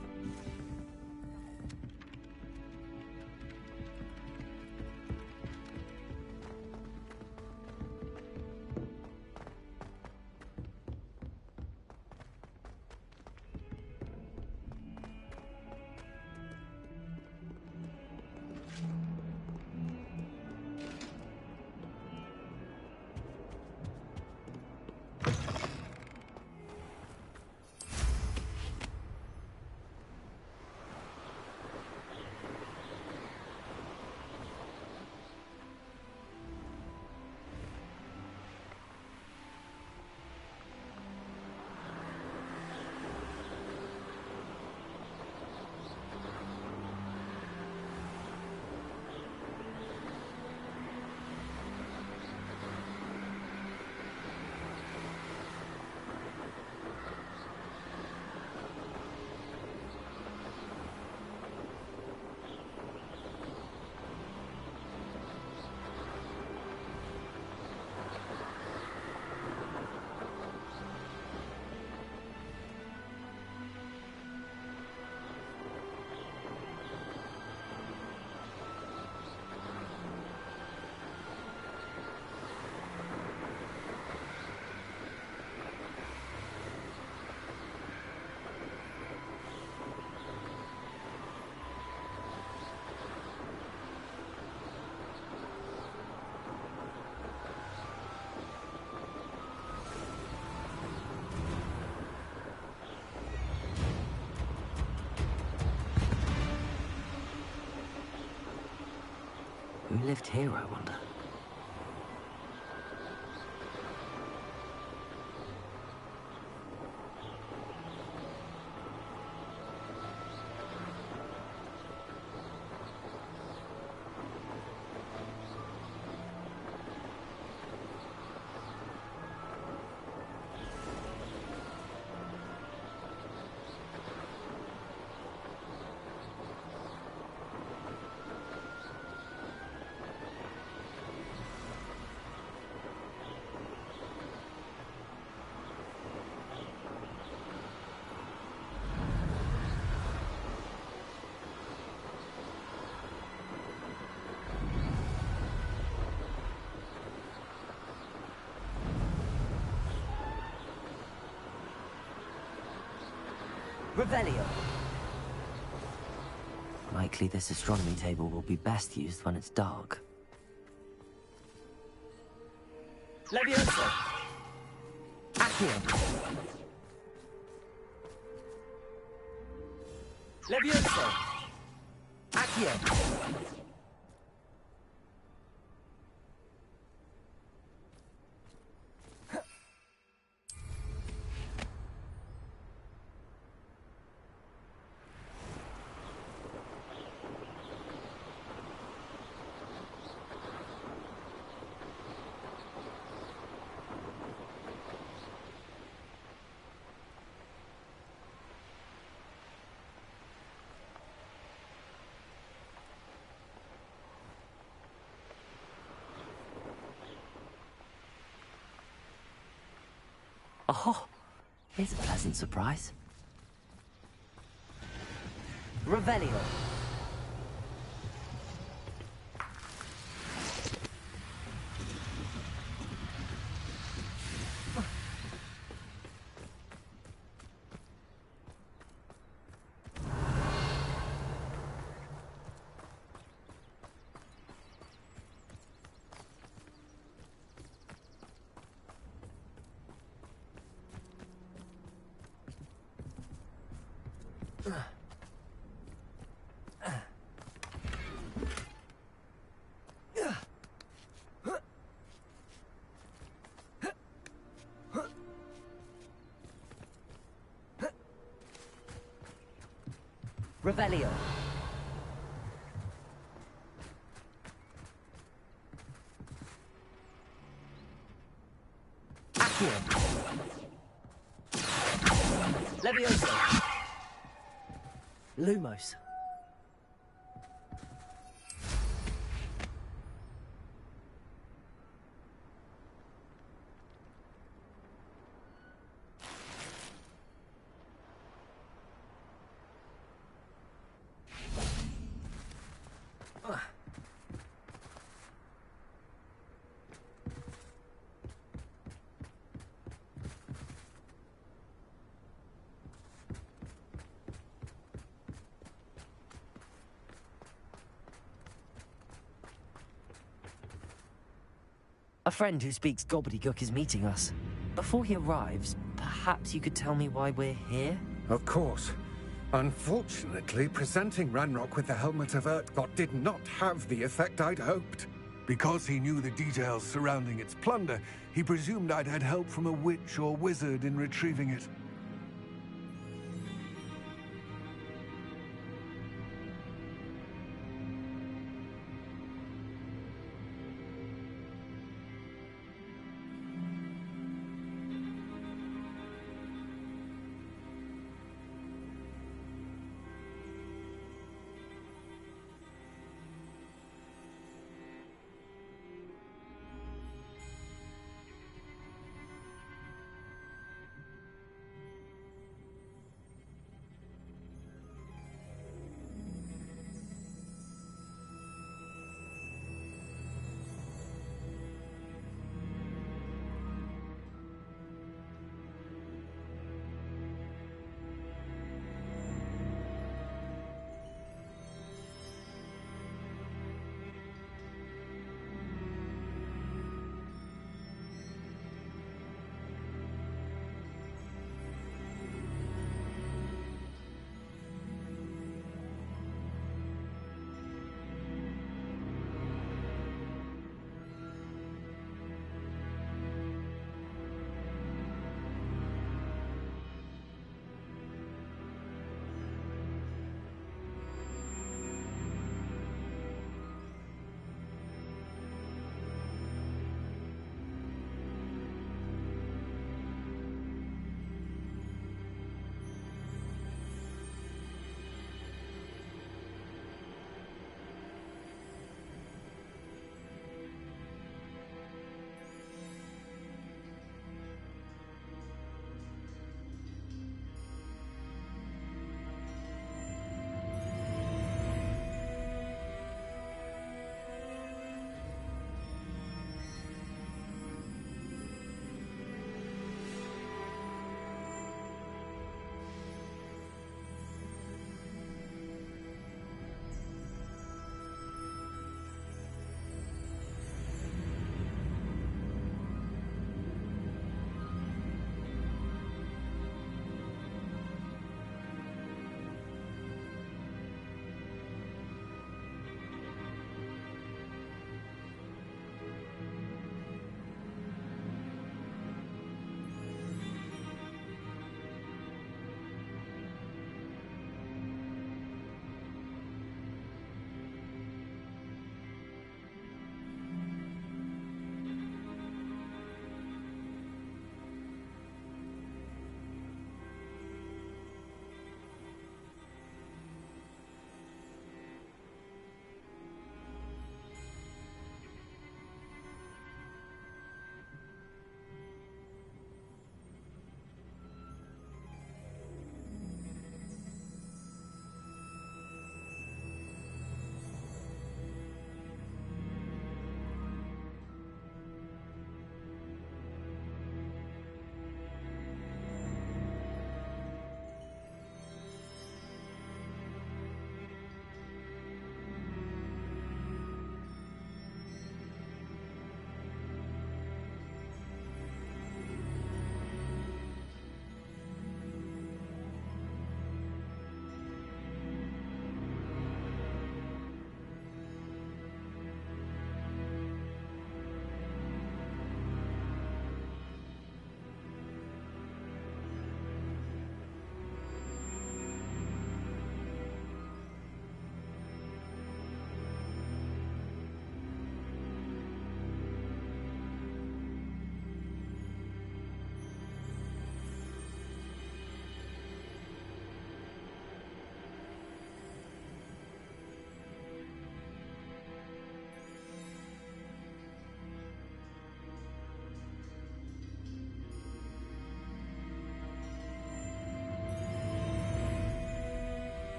Who lived here, I wonder? Revelio. Likely this astronomy table will be best used when it's dark. Levioso. Accio. Levioso. Accio. Oh, here's a pleasant surprise. Revelio. Revelio. Accio. Levioso. Lumos. A friend who speaks gobbledygook is meeting us. Before he arrives, perhaps you could tell me why we're here? Of course. Unfortunately, presenting Ranrock with the Helmet of Urtkot did not have the effect I'd hoped. Because he knew the details surrounding its plunder, he presumed I'd had help from a witch or wizard in retrieving it.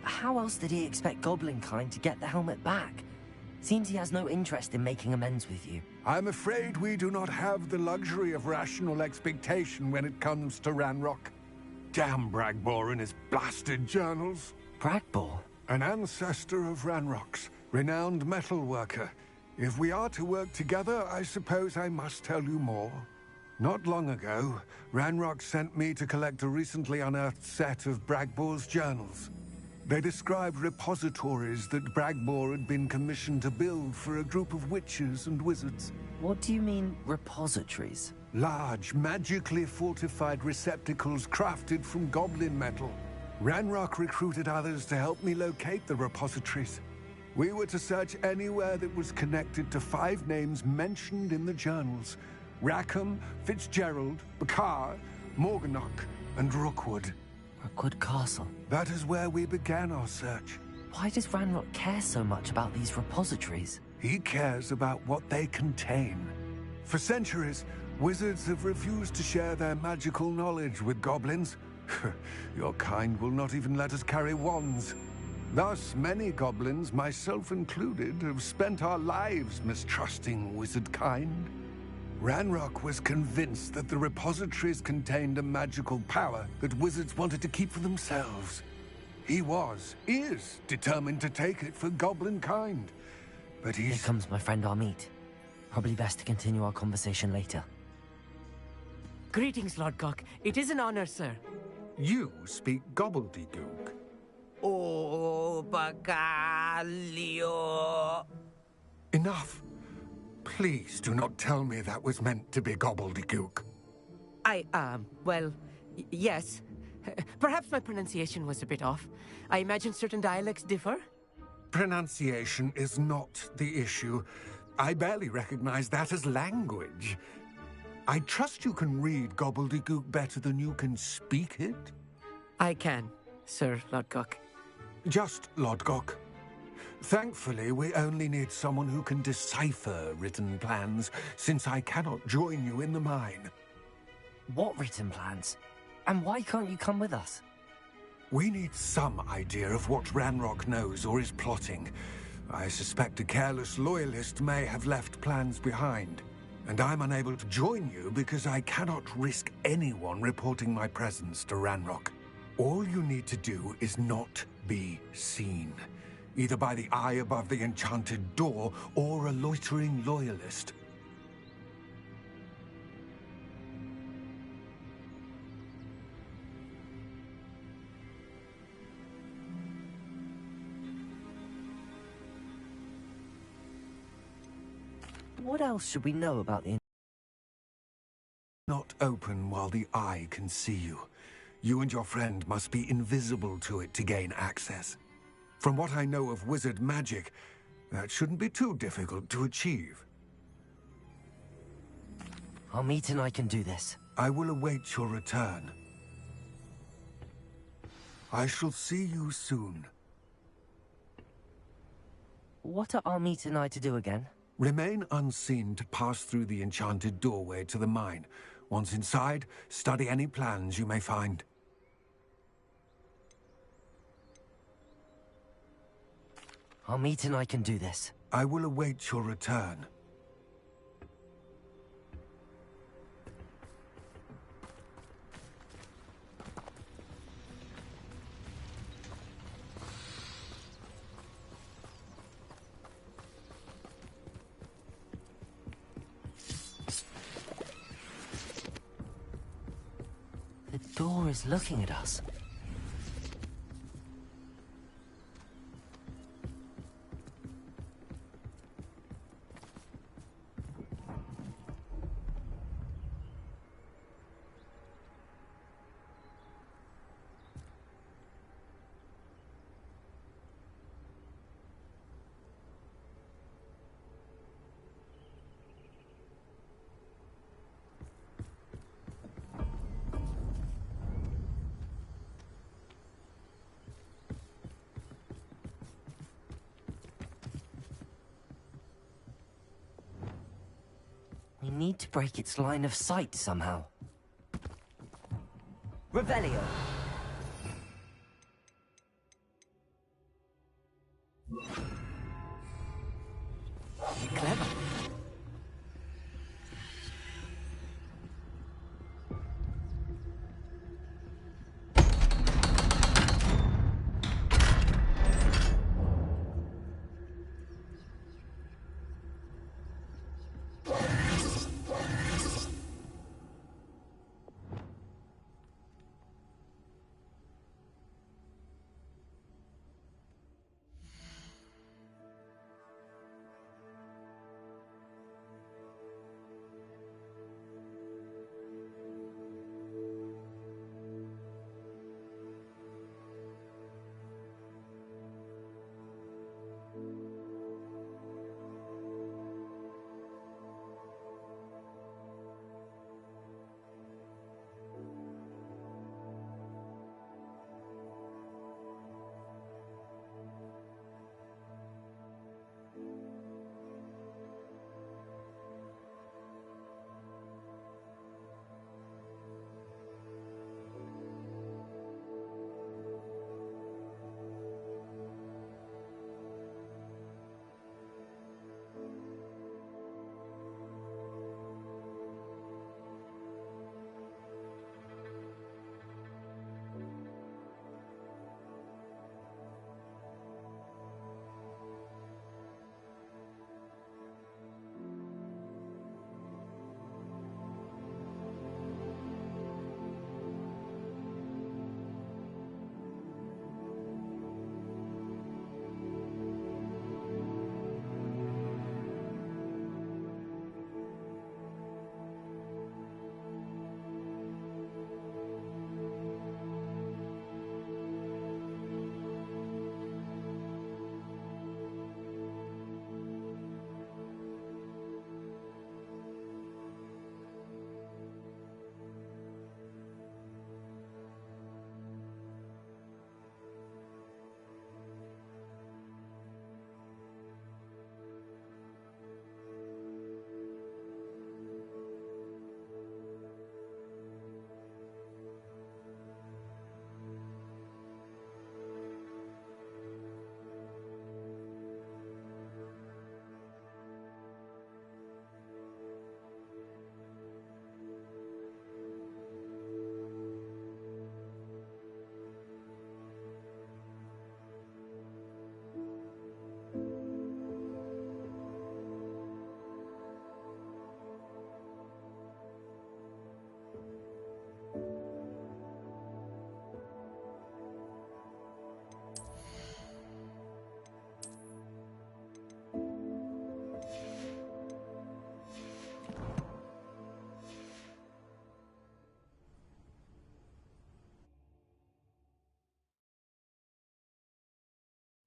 how else did he expect Goblinkind to get the helmet back? Seems he has no interest in making amends with you. I'm afraid we do not have the luxury of rational expectation when it comes to Ranrock. Damn Bragbor and his blasted journals. Bragbor? An ancestor of Ranrock's, renowned metal worker. If we are to work together, I suppose I must tell you more. Not long ago, Ranrock sent me to collect a recently unearthed set of Bragbor's journals. They described repositories that Bragbor had been commissioned to build for a group of witches and wizards. What do you mean, repositories? Large, magically fortified receptacles crafted from goblin metal. Ranrock recruited others to help me locate the repositories. We were to search anywhere that was connected to 5 names mentioned in the journals: Rackham, Fitzgerald, Bakar, Morganach, and Rookwood. Rookwood Castle. That is where we began our search. Why does Ranrock care so much about these repositories? He cares about what they contain. For centuries, wizards have refused to share their magical knowledge with goblins. Your kind will not even let us carry wands. Thus, many goblins, myself included, have spent our lives mistrusting wizard kind. Ranrock was convinced that the repositories contained a magical power that wizards wanted to keep for themselves. He is determined to take it for goblin kind. But Here comes my friend Amit. Probably best to continue our conversation later. Greetings, Lord Gok. It is an honor, sir. You speak gobbledygook. Oh, Bagalio. Enough. Please do not tell me that was meant to be gobbledygook. Yes. Perhaps my pronunciation was a bit off. I imagine certain dialects differ? Pronunciation is not the issue. I barely recognize that as language. I trust you can read gobbledygook better than you can speak it? I can, Sir Lodgok. Just Lodgok. Thankfully, we only need someone who can decipher written plans, since I cannot join you in the mine. What written plans? And why can't you come with us? We need some idea of what Ranrock knows or is plotting. I suspect a careless loyalist may have left plans behind. And I'm unable to join you because I cannot risk anyone reporting my presence to Ranrock. All you need to do is not be seen, either by the eye above the enchanted door or a loitering loyalist. What else should we know about the... Not open while the eye can see you. You and your friend must be invisible to it to gain access. From what I know of wizard magic, that shouldn't be too difficult to achieve. Amit and I can do this. I will await your return. I shall see you soon. What are Amit and I to do again? Remain unseen to pass through the enchanted doorway to the mine. Once inside, study any plans you may find. Amit and I can do this. I will await your return. The door is looking at us. We need to break its line of sight somehow. Revelio! Clever.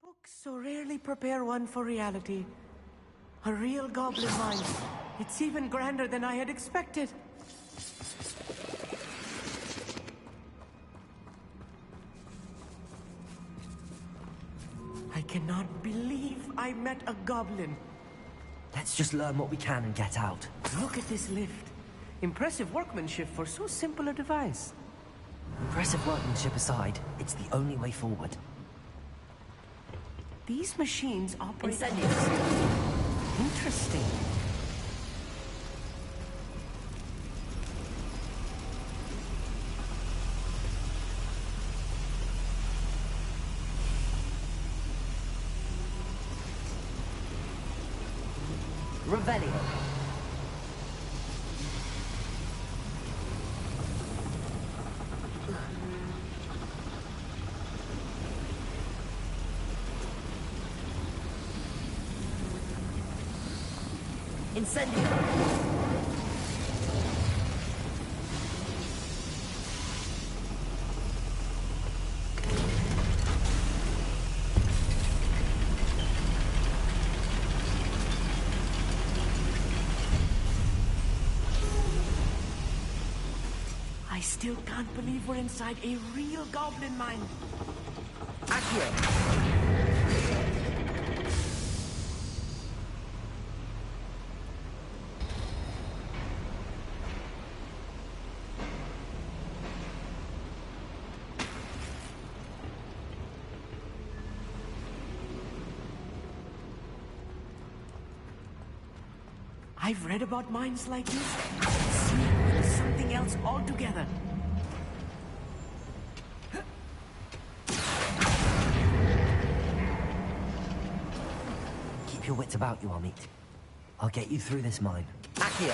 Books so rarely prepare one for reality. A real goblin mind. It's even grander than I had expected. I cannot believe I met a goblin. Let's just learn what we can and get out. Look at this lift. Impressive workmanship for so simple a device. Impressive workmanship aside, it's the only way forward. These machines operate... Incendies! Interesting. Revelio. Incendio. I still can't believe we're inside a real goblin mine. Accio. I've read about mines like this. See, it's something else altogether. Keep your wits about you, Amit. I'll get you through this mine. Accio!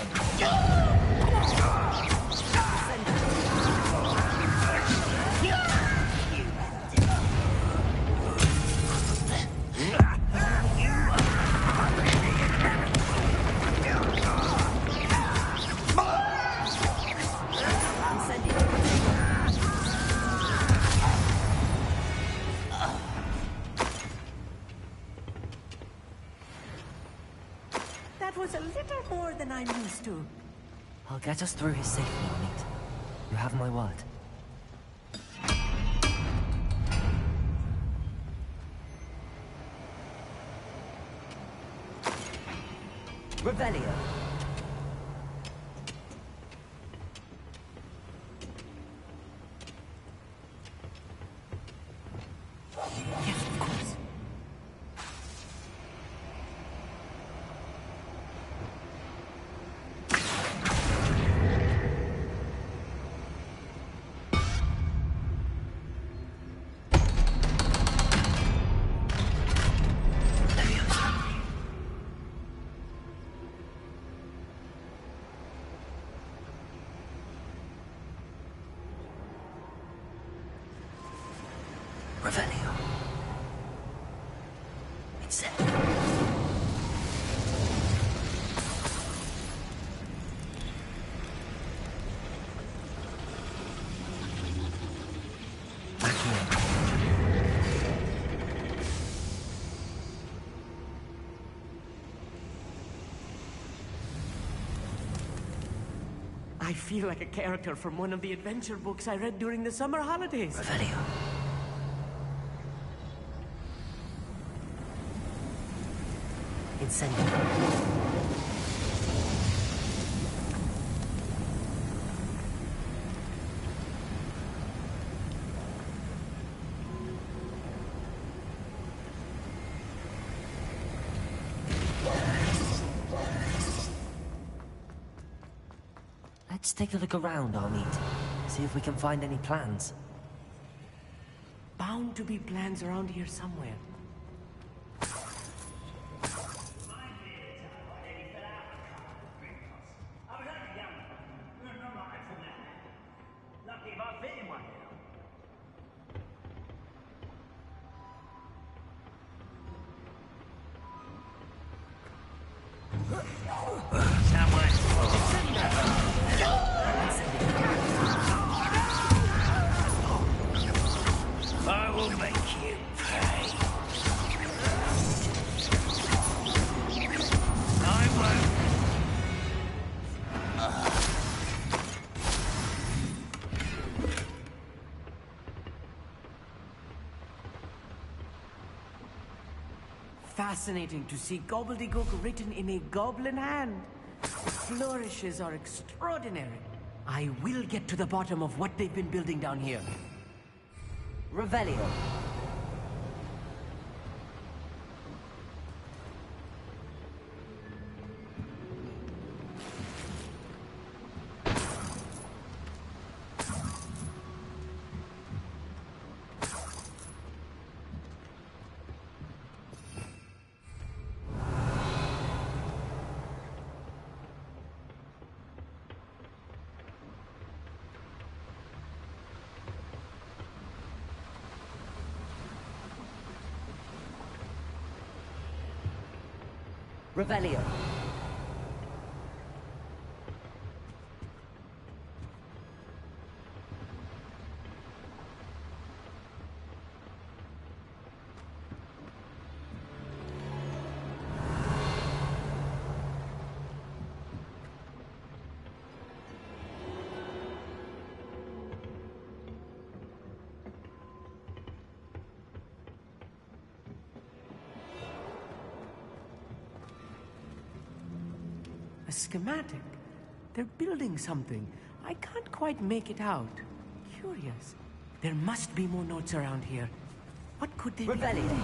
That was a little more than I'm used to. I'll get us through his safely, Amit. You have my word. Revelio. Yes, of course. Revelio. It's it. I feel like a character from one of the adventure books I read during the summer holidays. Revelio. Incendio. Let's take a look around, Amit. See if we can find any plans. Bound to be plans around here somewhere. I will make you pay. I won't. Fascinating to see gobbledygook written in a goblin hand. The flourishes are extraordinary. I will get to the bottom of what they've been building down here. Revelio. Revelio. A schematic. They're building something. I can't quite make it out. Curious. There must be more notes around here. What could they be building?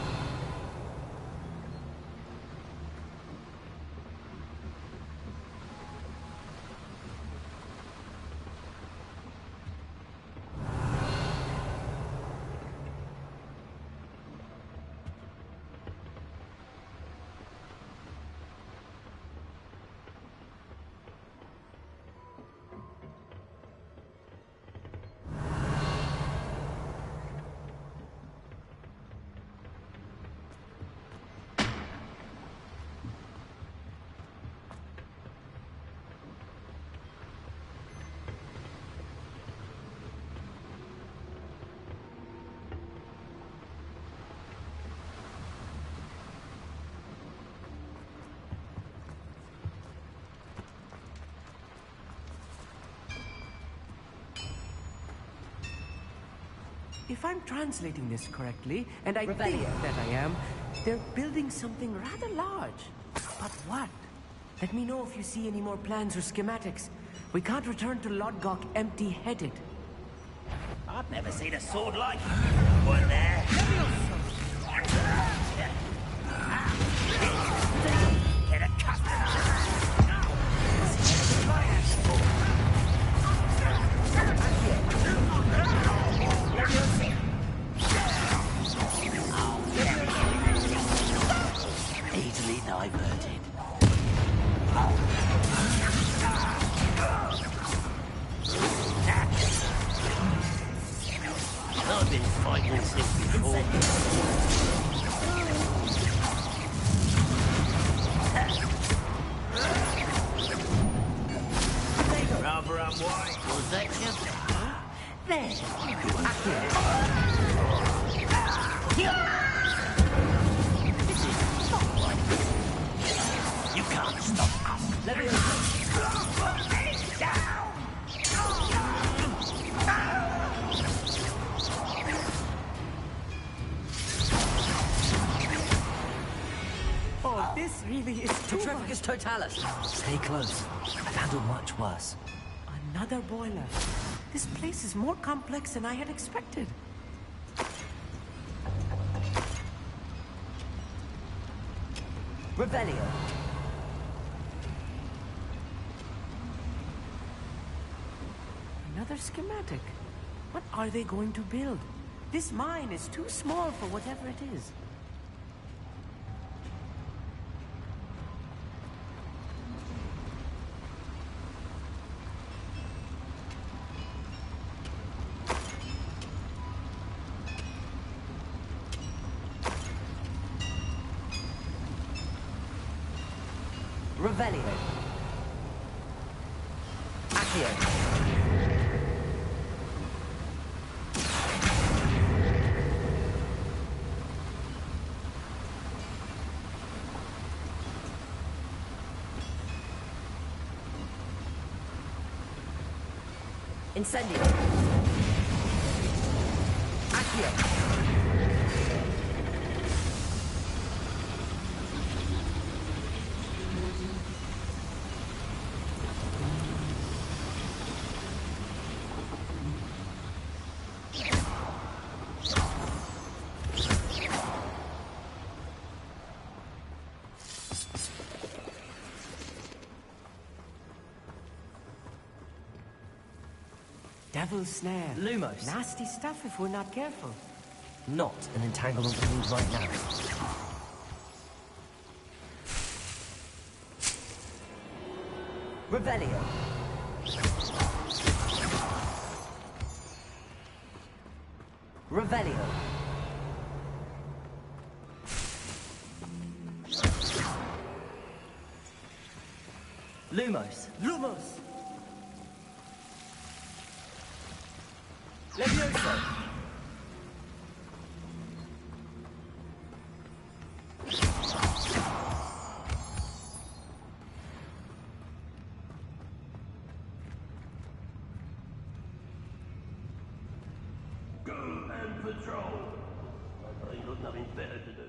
if I'm translating this correctly, and I think that I am, they're building something rather large. But what? Let me know if you see any more plans or schematics. We can't return to Lodgok empty-headed. I've never seen a sword like one there. Get a cut. Easily diverted. I've been fighting this before. Rather unwise, was that just? There. This is not right. You can't stop us. Let me down. Oh, this really is too Petrificus totalis. Stay close. I've handled much worse. Another boiler. This place is more complex than I had expected. Revelio. Another schematic. What are they going to build? This mine is too small for whatever it is. Revelio. Accio. Incendio. Accio. Devil's snare. Lumos. Nasty stuff if we're not careful. Not an entanglement we need right now. Revelio. Revelio. Lumos. Lumos! Levioso. Go and patrol. I ain't got nothing better to do.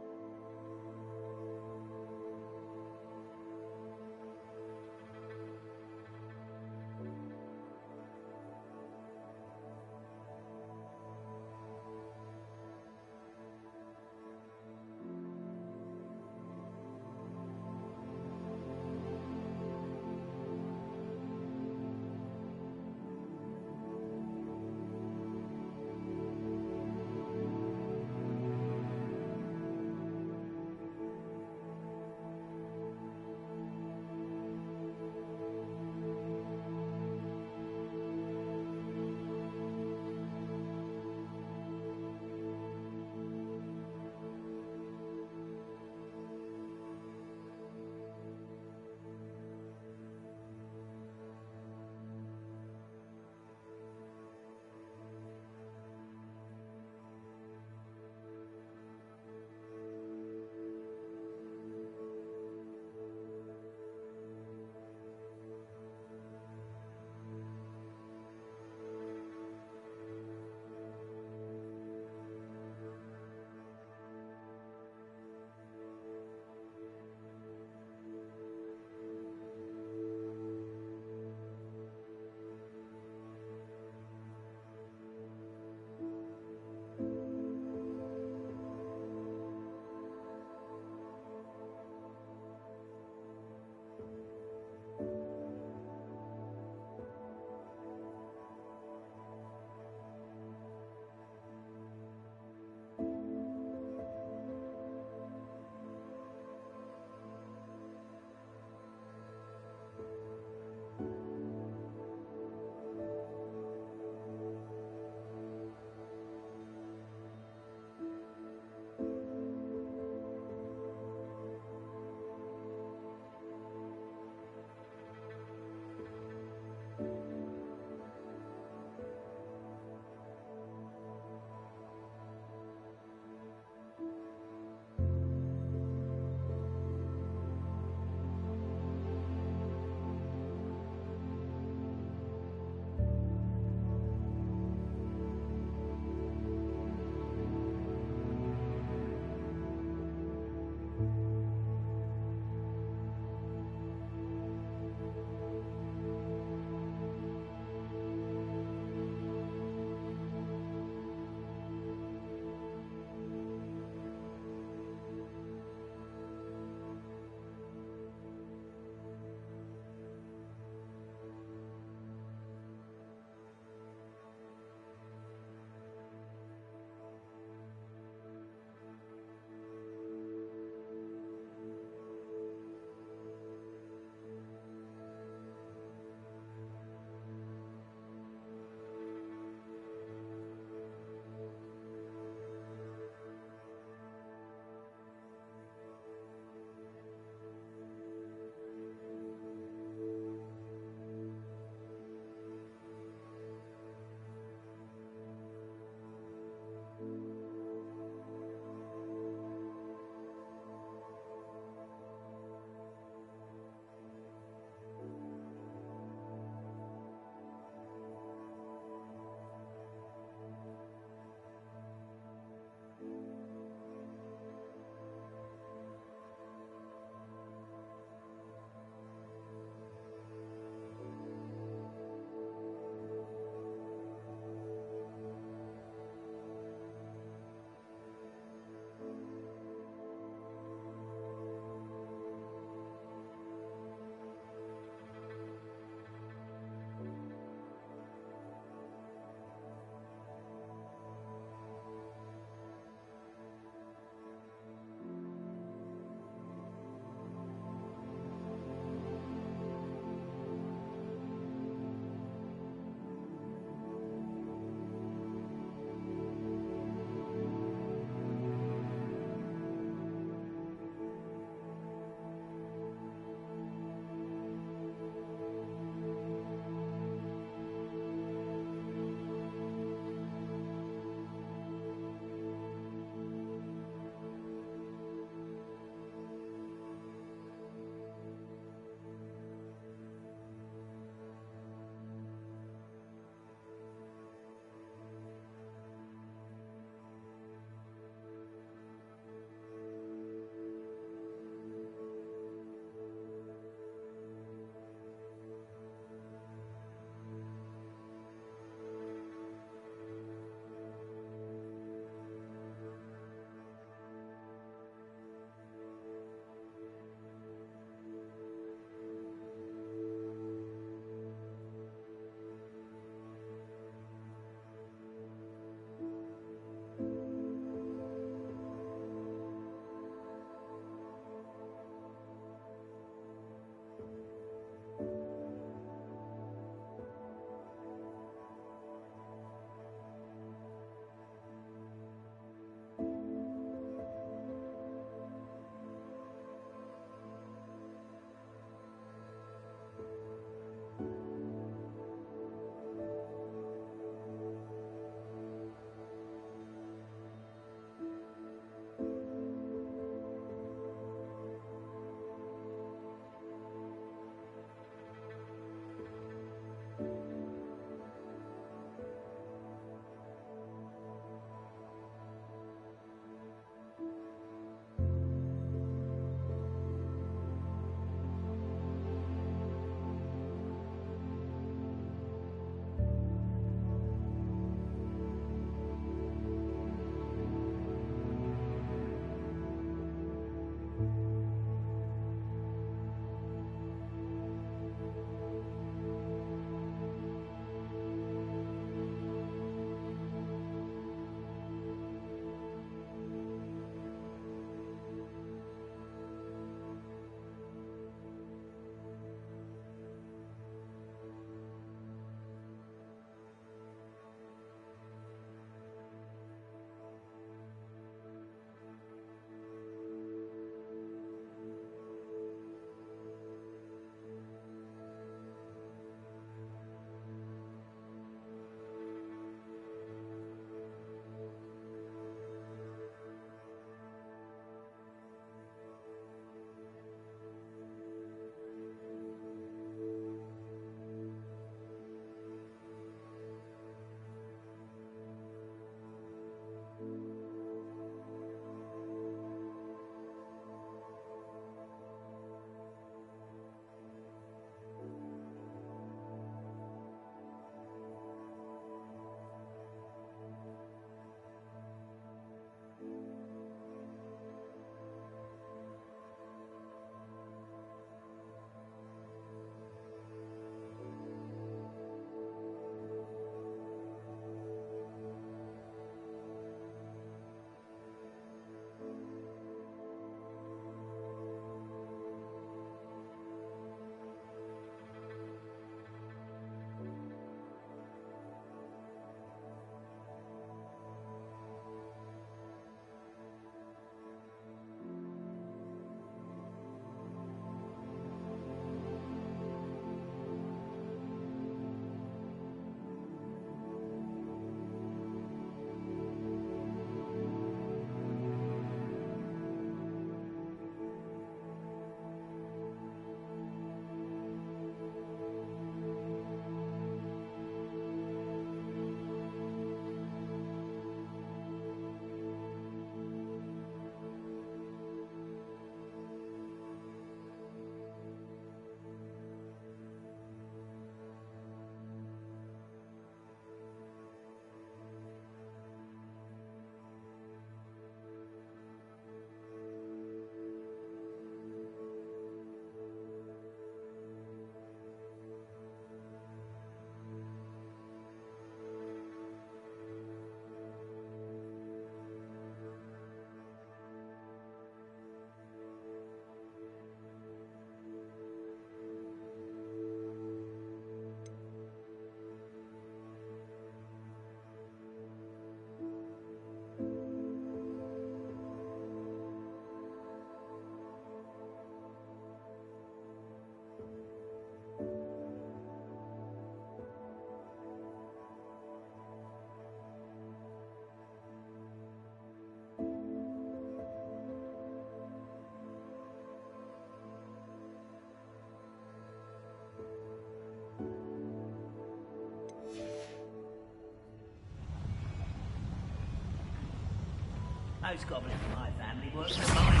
Most goblins in my family work for mine.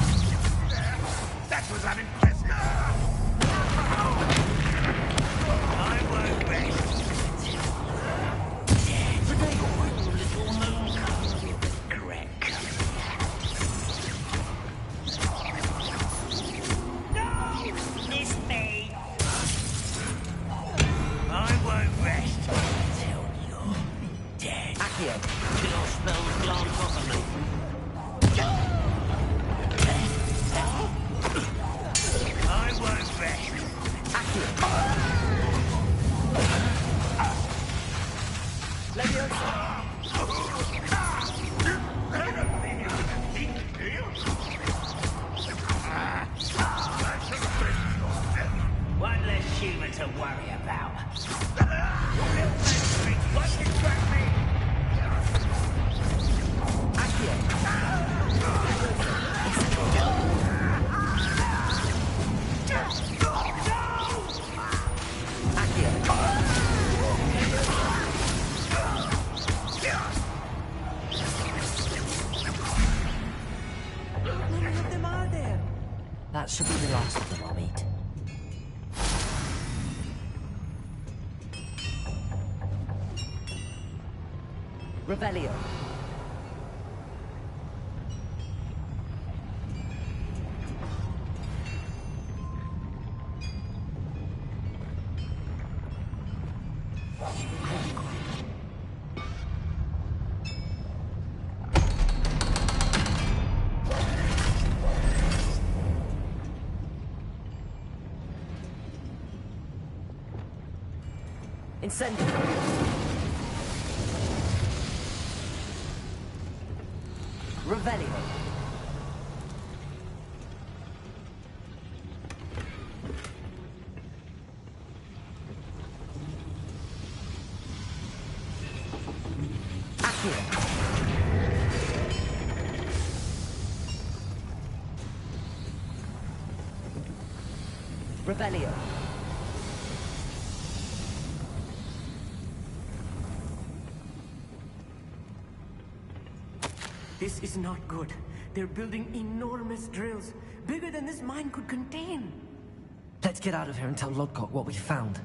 That was unimpressive. I won't rest. Little moon comes with the crack. No! Miss me! I won't rest until you're dead. Accio. Till your spells glance off of me. I won't rest. One less human to worry about. What can track me? How many of them are there? That should be the last of them I'll meet. Revelio. Incendio. Revelio. Accio. Revelio. This is not good. They're building enormous drills, bigger than this mine could contain. Let's get out of here and tell Lodgok what we found.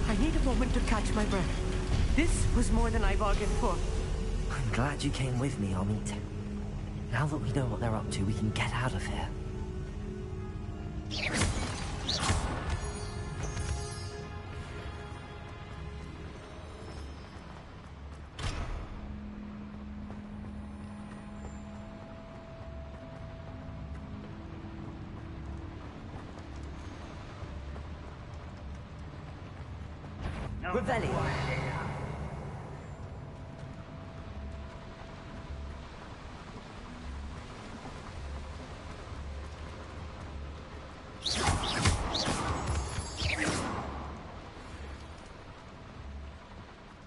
I need a moment to catch my breath. This was more than I bargained for. I'm glad you came with me, Amit. Now that we know what they're up to, we can get out of here. Revelio.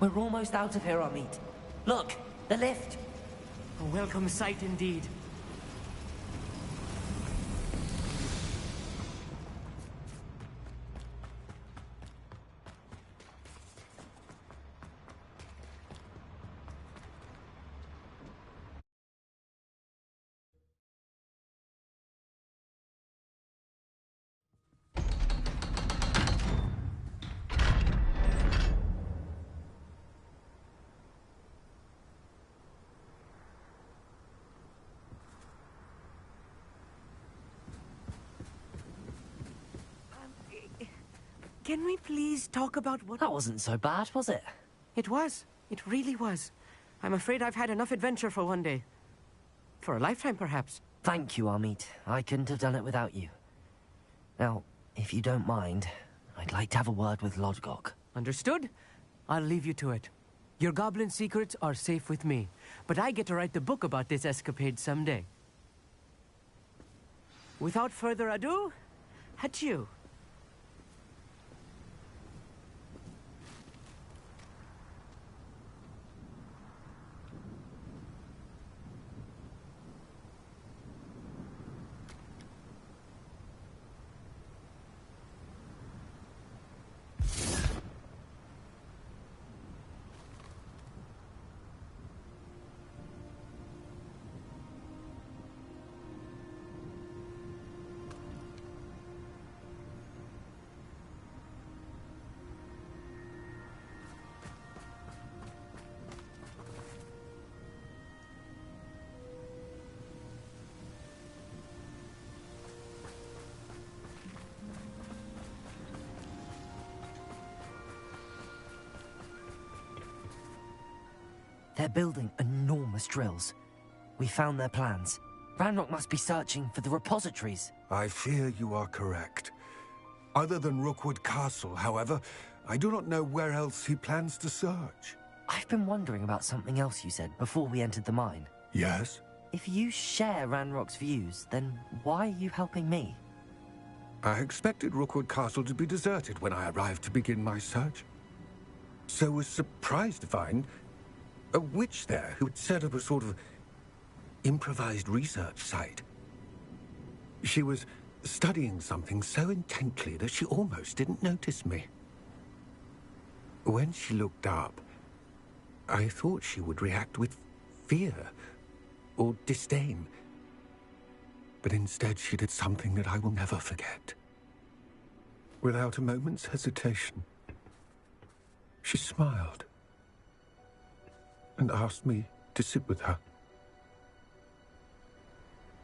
We're almost out of here, Amit. Look, the lift. A welcome sight indeed. Can we please talk about what... That wasn't so bad, was it? It was. It really was. I'm afraid I've had enough adventure for one day. For a lifetime, perhaps. Thank you, Amit. I couldn't have done it without you. Now, if you don't mind, I'd like to have a word with Lodgok. Understood? I'll leave you to it. Your goblin secrets are safe with me, but I get to write the book about this escapade someday. Without further ado, adieu. They're building enormous drills. We found their plans. Ranrock must be searching for the repositories. I fear you are correct. Other than Rookwood Castle, however, I do not know where else he plans to search. I've been wondering about something else you said before we entered the mine. Yes? If you share Ranrock's views, then why are you helping me? I expected Rookwood Castle to be deserted when I arrived to begin my search. So was surprised to find a witch there who had set up a sort of improvised research site. She was studying something so intently that she almost didn't notice me. When she looked up, I thought she would react with fear or disdain. But instead she did something that I will never forget. Without a moment's hesitation, she smiled and asked me to sit with her.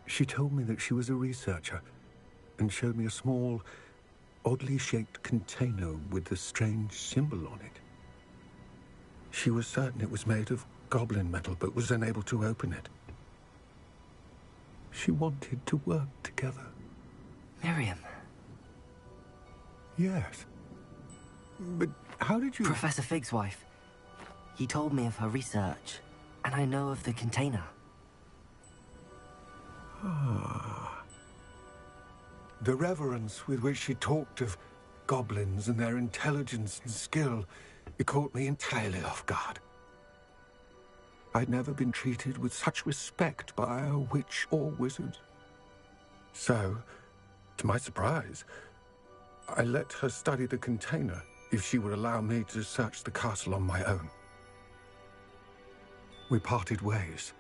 She told me that she was a researcher and showed me a small, oddly shaped container with a strange symbol on it. She was certain it was made of goblin metal, but was unable to open it. She wanted to work together. Miriam. Yes. But how did you... Professor Fig's wife. He told me of her research, and I know of the container. Ah. The reverence with which she talked of goblins and their intelligence and skill, it caught me entirely off guard. I'd never been treated with such respect by a witch or wizard. So, to my surprise, I let her study the container if she would allow me to search the castle on my own. We parted ways,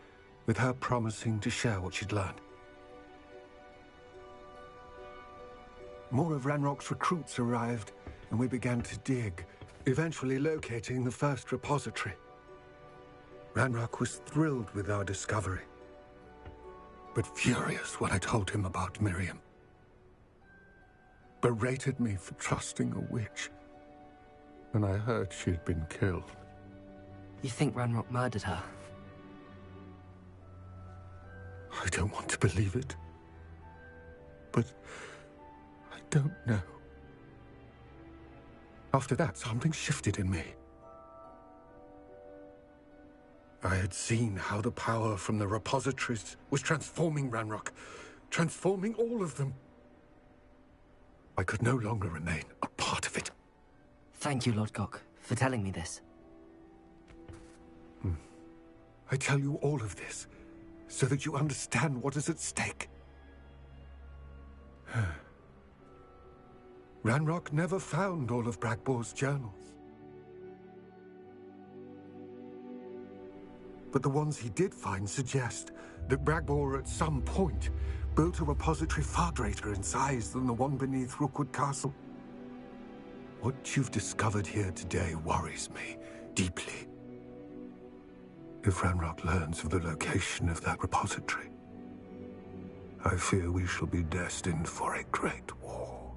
with her promising to share what she'd learned. More of Ranrock's recruits arrived, and we began to dig, eventually locating the first repository. Ranrock was thrilled with our discovery, but furious when I told him about Miriam. Berated me for trusting a witch, and I heard she'd been killed. You think Ranrock murdered her? I don't want to believe it, but I don't know. After that, something shifted in me. I had seen how the power from the repositories was transforming Ranrock, transforming all of them. I could no longer remain a part of it. Thank you, Lodgok, for telling me this. I tell you all of this so that you understand what is at stake. Ranrock never found all of Bragbor's journals. But the ones he did find suggest that Bragbor at some point built a repository far greater in size than the one beneath Rookwood Castle. What you've discovered here today worries me deeply. If Ranrock learns of the location of that repository, I fear we shall be destined for a great war.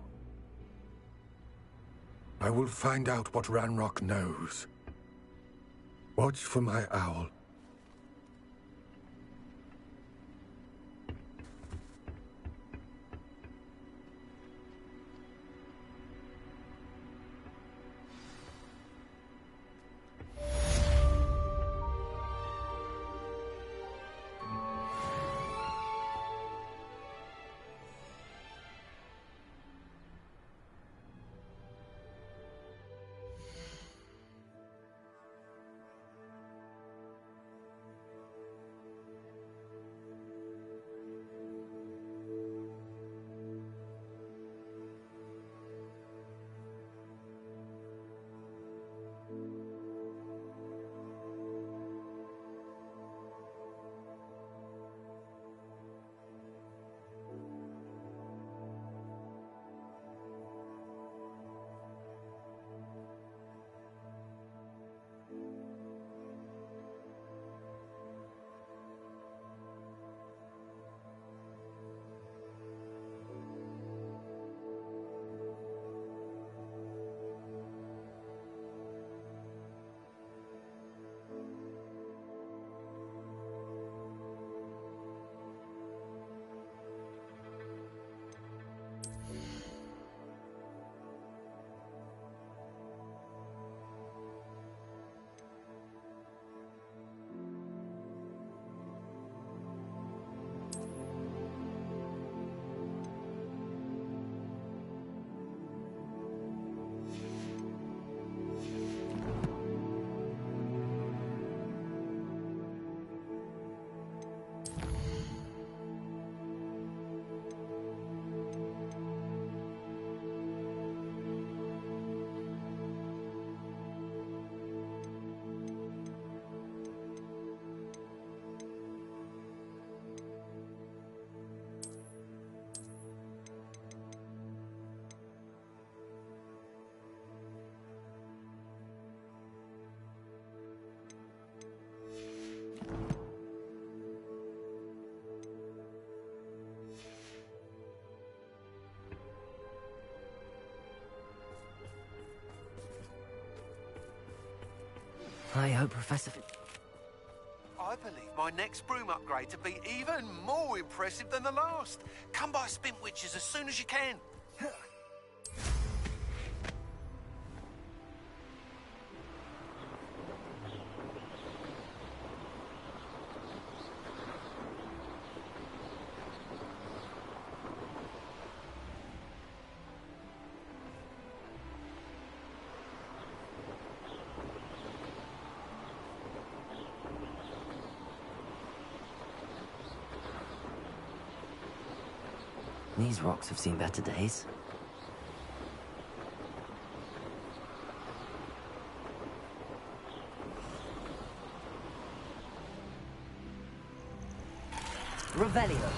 I will find out what Ranrock knows. Watch for my owl. I hope Professor... I believe my next broom upgrade to be even more impressive than the last. Come by Spintwitches as soon as you can. These rocks have seen better days. Revelio.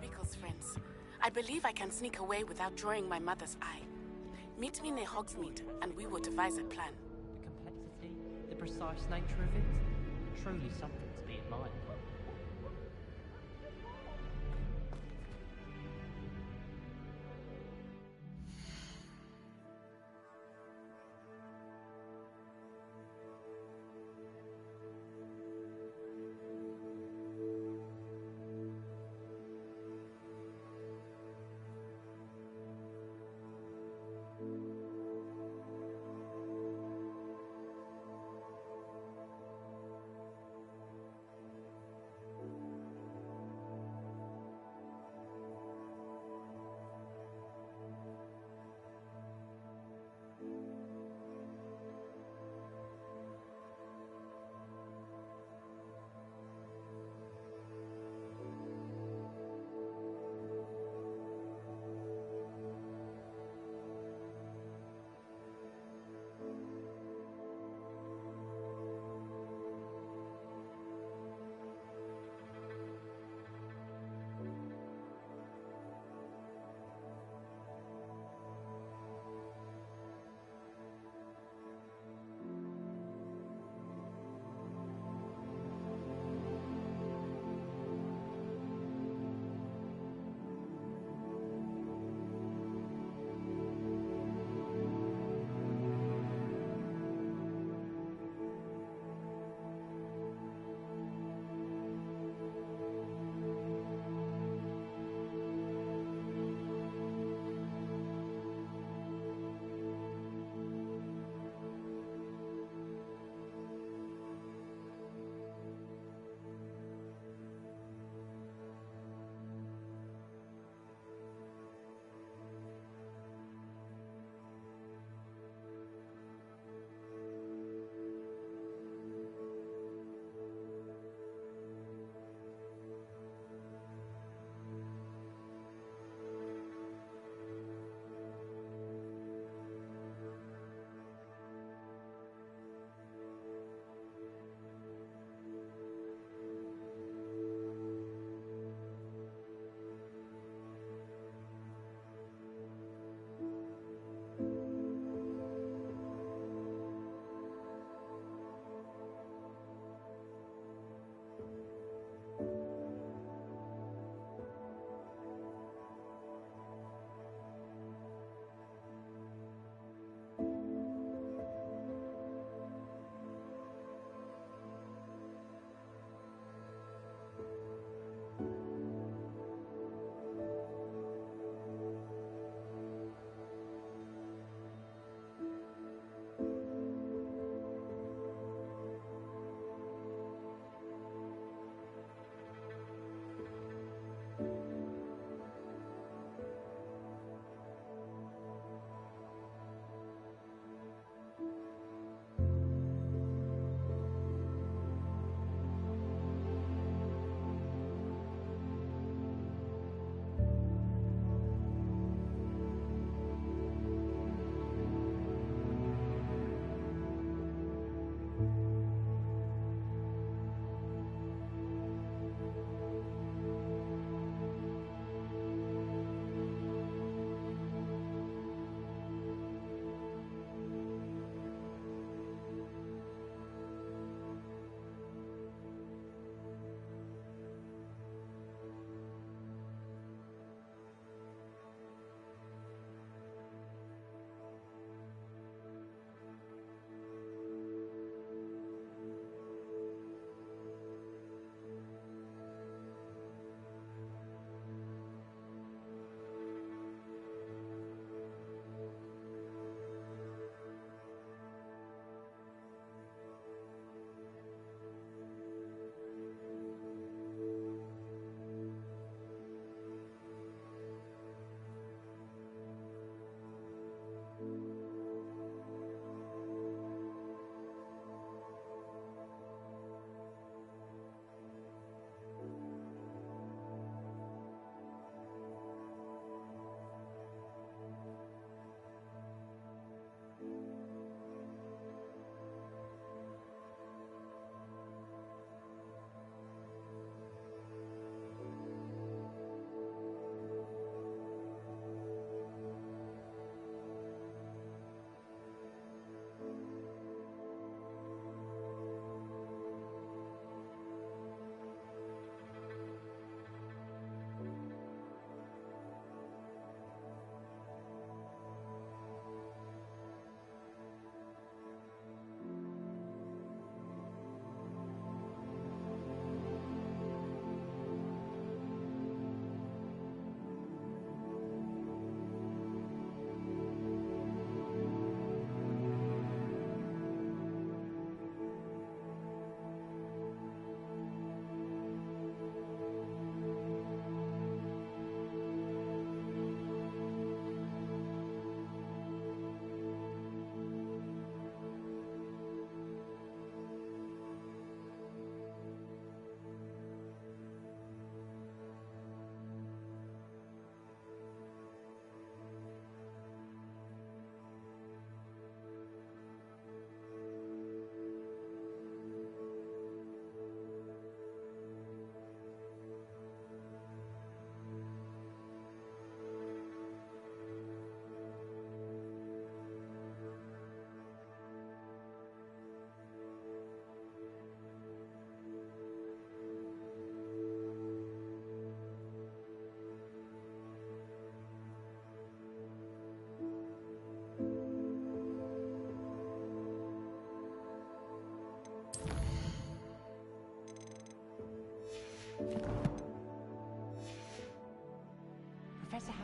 Bickle's friends. I believe I can sneak away without drawing my mother's eye. Meet me near Hogsmeade, and we will devise a plan. The complexity, the precise nature of it, truly something to be admired.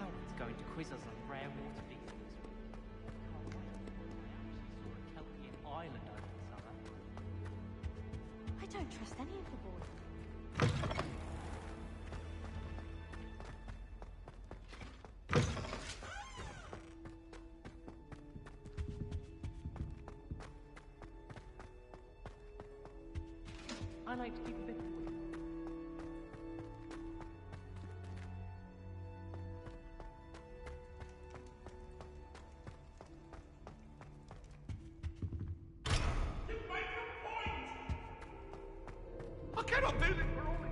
Kelpie's going to quiz us on rare water beetles. Can't wait. I actually saw a Kelpie in Ireland over the summer. I don't trust any of the boys. I like to keep a bit of wood. I cannot do this for all it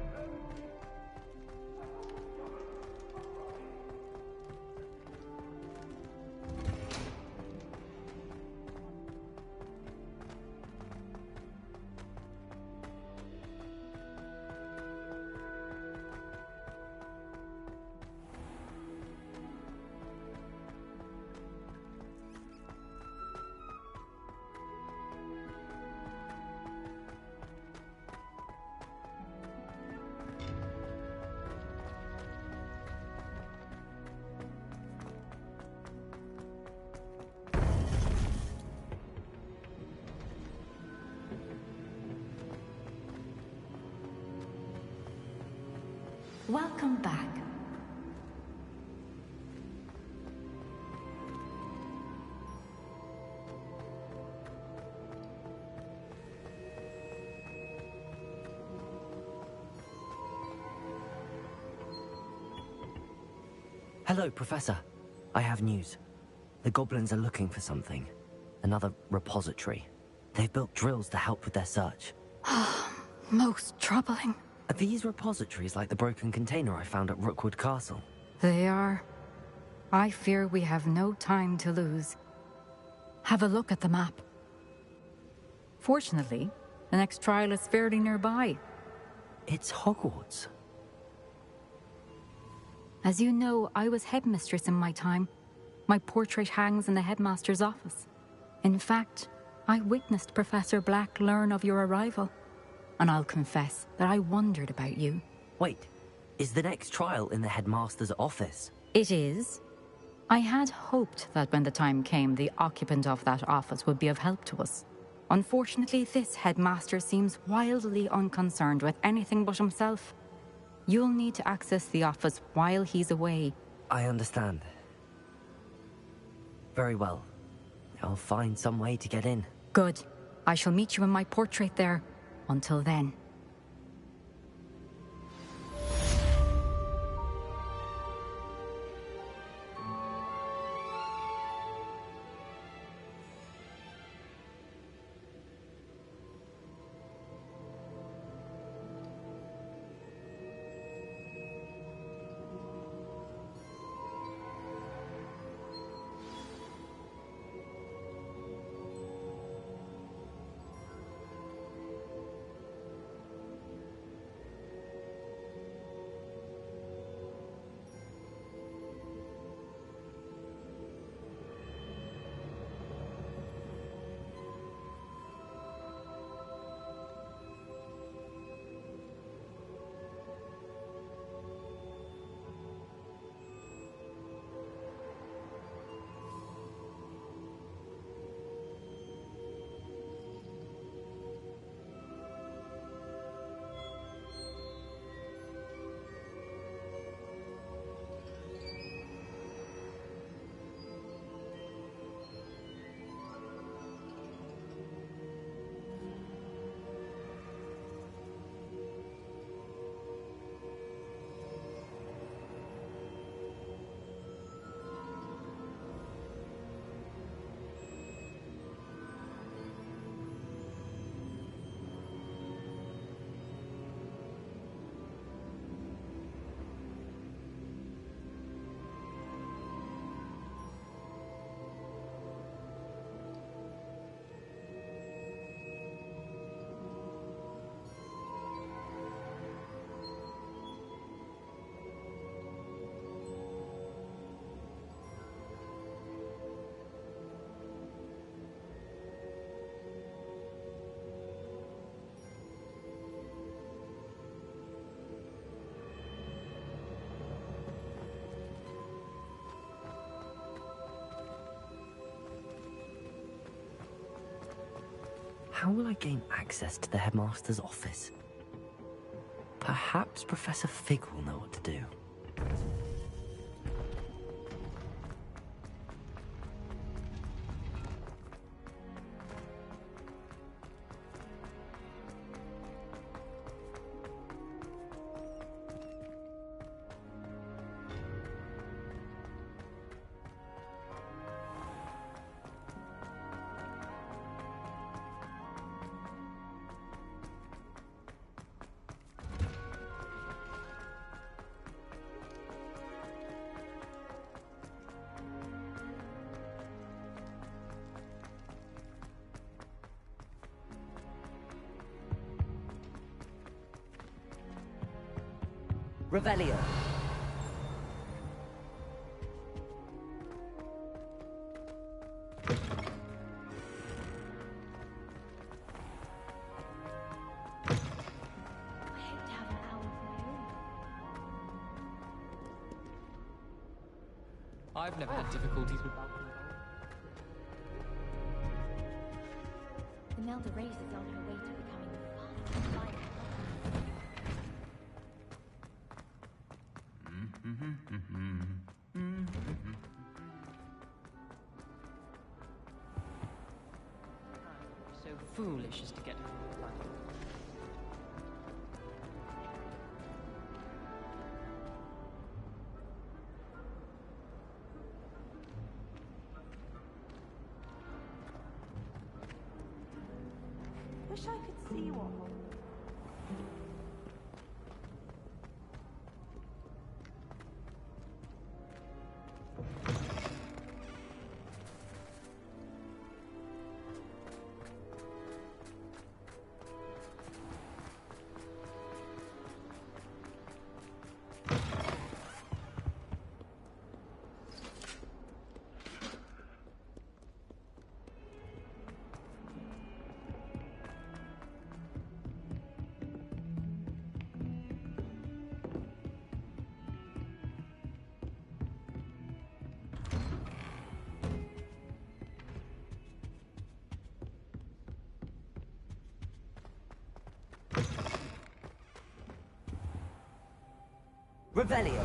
Welcome back. Hello, Professor. I have news. The goblins are looking for something. Another repository. They've built drills to help with their search. Most troubling. Are these repositories like the broken container I found at Rookwood Castle? They are. I fear we have no time to lose. Have a look at the map. Fortunately, the next trial is fairly nearby. It's Hogwarts. As you know, I was headmistress in my time. My portrait hangs in the headmaster's office. In fact, I witnessed Professor Black learn of your arrival. And I'll confess that I wondered about you. Wait, is the next trial in the headmaster's office? It is. I had hoped that when the time came, the occupant of that office would be of help to us. Unfortunately, this headmaster seems wildly unconcerned with anything but himself. You'll need to access the office while he's away. I understand. Very well. I'll find some way to get in. Good. I shall meet you in my portrait there. Until then. How will I gain access to the headmaster's office? Perhaps Professor Fig will know what to do. Revelio. I've never had difficulties with Imelda Reyes is on her way to becoming the fastest flying so foolish as to get Wish I could see what. Revelio.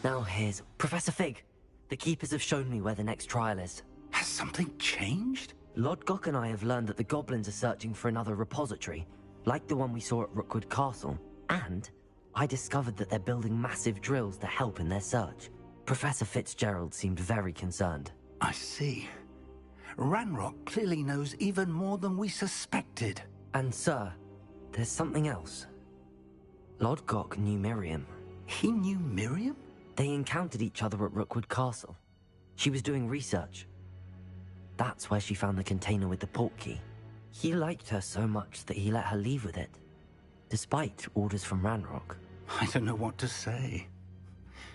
Now here's Professor Fig. The Keepers have shown me where the next trial is. Has something changed? Lodgok and I have learned that the goblins are searching for another repository, like the one we saw at Rookwood Castle. And I discovered that they're building massive drills to help in their search. Professor Fitzgerald seemed very concerned. I see. Ranrock clearly knows even more than we suspected. And sir, there's something else. Lodgok knew Miriam. He knew Miriam? They encountered each other at Rookwood Castle. She was doing research. That's where she found the container with the port key. He liked her so much that he let her leave with it, despite orders from Ranrock. I don't know what to say.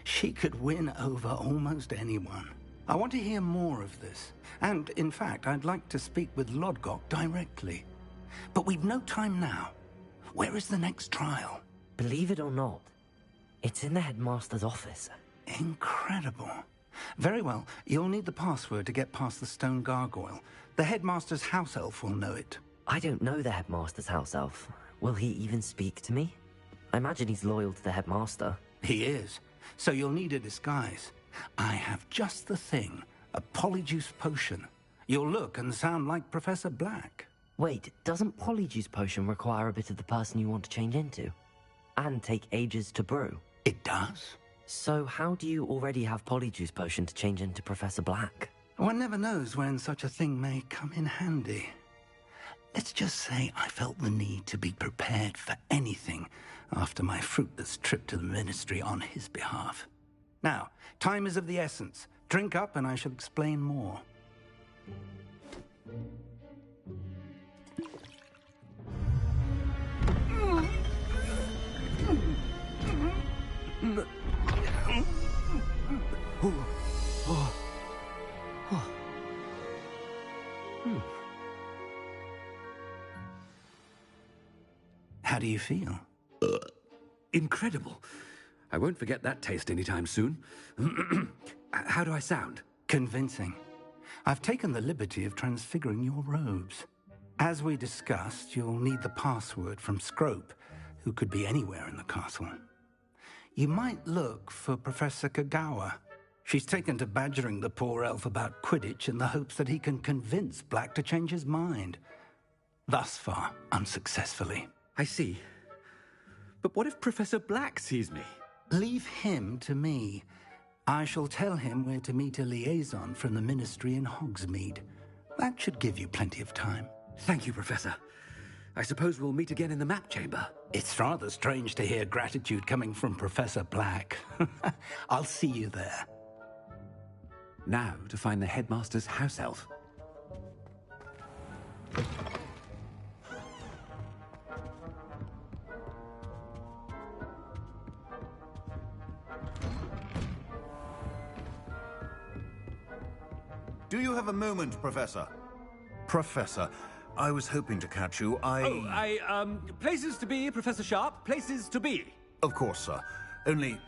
She could win over almost anyone. I want to hear more of this. And, in fact, I'd like to speak with Lodgok directly. But we've no time now. Where is the next trial? Believe it or not, it's in the headmaster's office. Incredible. Very well. You'll need the password to get past the stone gargoyle. The headmaster's house elf will know it. I don't know the headmaster's house elf. Will he even speak to me? I imagine he's loyal to the headmaster. He is. So you'll need a disguise. I have just the thing. A polyjuice potion. You'll look and sound like Professor Black. Wait, doesn't polyjuice potion require a bit of the person you want to change into? And take ages to brew? It does. So how do you already have polyjuice potion to change into Professor Black? One never knows when such a thing may come in handy. Let's just say I felt the need to be prepared for anything after my fruitless trip to the Ministry on his behalf. Now, time is of the essence. Drink up and I shall explain more. How do you feel? Incredible. I won't forget that taste anytime soon. How do I sound? Convincing. I've taken the liberty of transfiguring your robes. As we discussed, you'll need the password from Scrope, who could be anywhere in the castle. You might look for Professor Kagawa. She's taken to badgering the poor elf about Quidditch in the hopes that he can convince Black to change his mind. Thus far, unsuccessfully. I see. But what if Professor Black sees me? Leave him to me. I shall tell him where to meet a liaison from the Ministry in Hogsmeade. That should give you plenty of time. Thank you, Professor. I suppose we'll meet again in the map chamber. It's rather strange to hear gratitude coming from Professor Black. I'll see you there. Now to find the headmaster's house elf. Do you have a moment, Professor? Professor, I was hoping to catch you. Places to be, Professor Sharp. Places to be. Of course, sir. Only,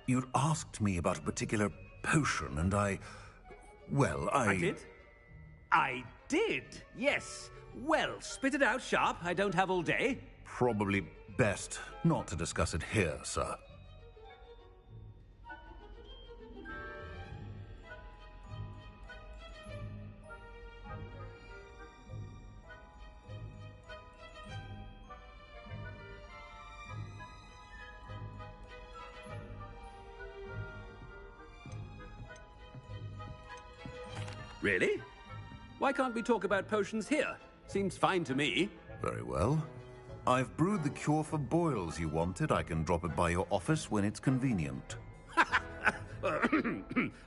you'd asked me about a particular potion, and I did? I did, yes. Well, spit it out, Sharp. I don't have all day. Probably best not to discuss it here, sir. Really? Why can't we talk about potions here? Seems fine to me. Very well. I've brewed the cure for boils you wanted. I can drop it by your office when it's convenient.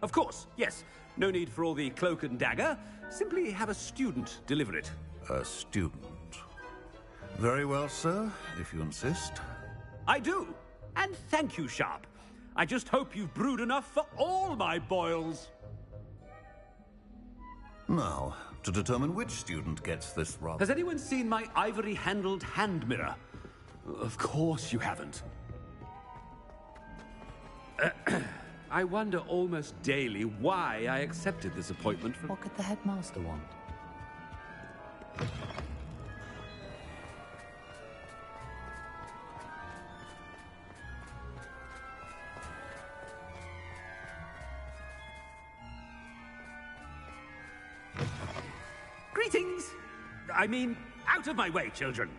Of course, yes. No need for all the cloak and dagger. Simply have a student deliver it. A student? Very well, sir, if you insist. I do. And thank you, Sharp. I just hope you've brewed enough for all my boils. Now, to determine which student gets this rub. Has anyone seen my ivory-handled hand mirror? Of course you haven't. I wonder almost daily why I accepted this appointment from... What could the headmaster want? Greetings! I mean, out of my way, children!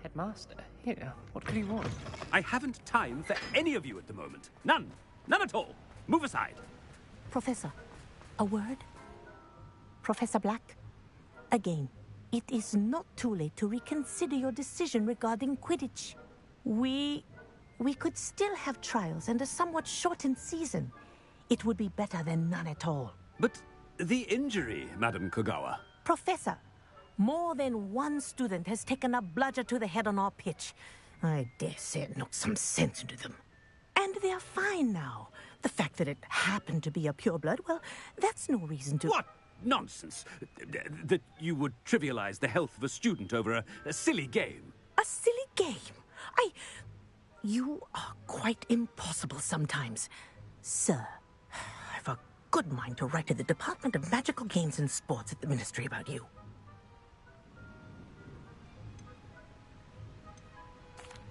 Headmaster, here, what could he want? I haven't time for any of you at the moment. None. None at all. Move aside. Professor, a word? Professor Black, again, it is not too late to reconsider your decision regarding Quidditch. We could still have trials and a somewhat shortened season. It would be better than none at all. But the injury, Madam Kagawa. Professor, more than one student has taken a bludger to the head on our pitch. I dare say it knocked some sense into them. And they're fine now. The fact that it happened to be a pureblood, well, that's no reason to... What nonsense! That you would trivialize the health of a student over a silly game. A silly game? You are quite impossible sometimes. Sir, I've a good mind to write to the Department of Magical Games and Sports at the Ministry about you.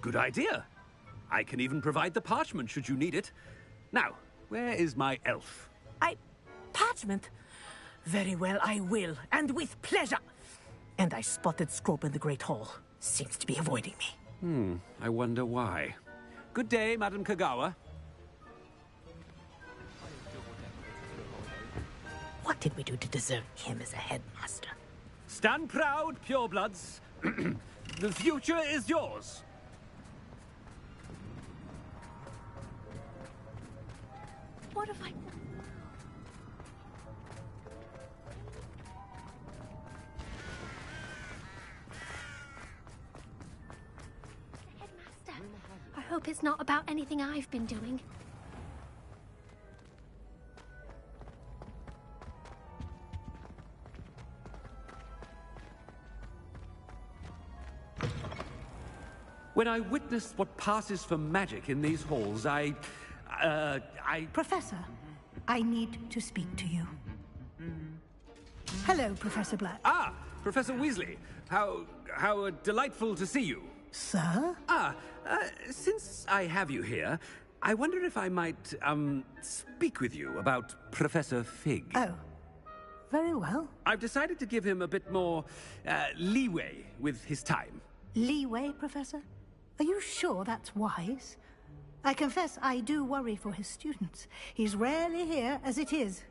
Good idea. I can even provide the parchment should you need it. Now, Where is my elf? Parchment? Very well, I will, and with pleasure. And I spotted Scrope in the Great Hall. Seems to be avoiding me. I wonder why. Good day, Madam Kagawa. What did we do to deserve him as a headmaster? Stand proud, purebloods. The future is yours. What have I... Headmaster, I hope it's not about anything I've been doing. When I witnessed what passes for magic in these halls, I... Professor, I need to speak to you. Hello, Professor Black. Ah, Professor Weasley. How delightful to see you. Sir? Since I have you here, I wonder if I might, speak with you about Professor Fig. Oh, very well. I've decided to give him a bit more, leeway with his time. Leeway, Professor? Are you sure that's wise? I confess I do worry for his students. He's rarely here as it is.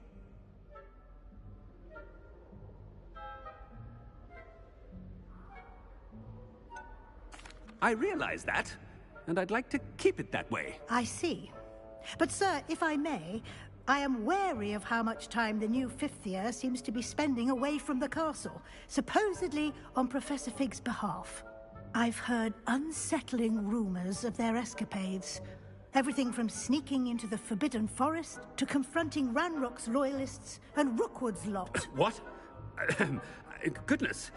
I realize that, and I'd like to keep it that way. I see. But, sir, if I may, I am wary of how much time the new fifth year seems to be spending away from the castle, supposedly on Professor Fig's behalf. I've heard unsettling rumors of their escapades. Everything from sneaking into the Forbidden Forest to confronting Ranrock's loyalists and Rookwood's lot. What? Goodness.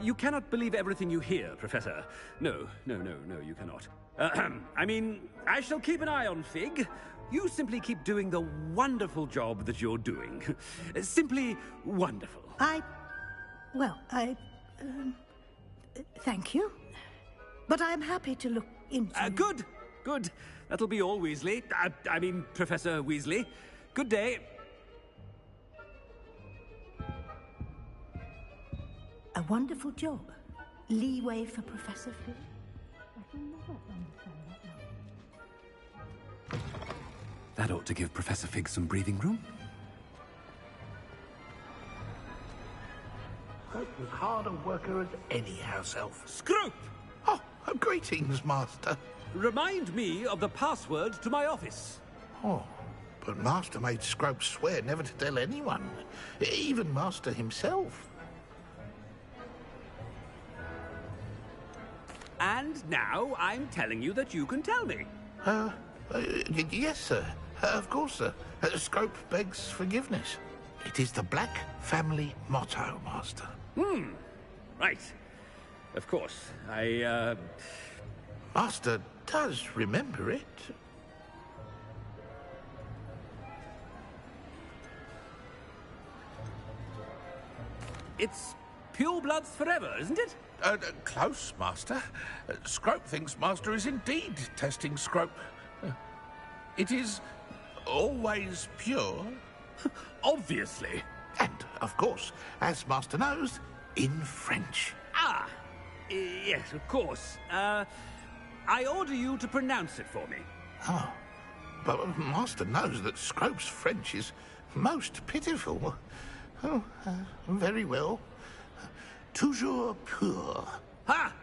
You cannot believe everything you hear, Professor. No, you cannot. I mean, I shall keep an eye on Fig. You simply keep doing the wonderful job that you're doing. Simply wonderful. Thank you. But I'm happy to look into... Good. That'll be all, Weasley. I mean, Professor Weasley. Good day. A wonderful job. Leeway for Professor Fig. I can never understand that now. That ought to give Professor Fig some breathing room. Scrope was hard a worker as any house elf. Scrope! Oh, greetings, Master. Remind me of the password to my office. Oh, but Master made Scrope swear never to tell anyone, even Master himself. And now I'm telling you that you can tell me. Yes, sir. Of course, sir. Scrope begs forgiveness. It is the Black family motto, Master. Right. Of course. Master does remember it. It's purebloods forever, isn't it? Close, Master. Scrope thinks Master is indeed testing Scrope. It is always pure. Obviously. And, of course, as Master knows, in French. Yes, of course. I order you to pronounce it for me. Oh, but Master knows that Scrope's French is most pitiful. Oh, very well. Toujours pur. Ha!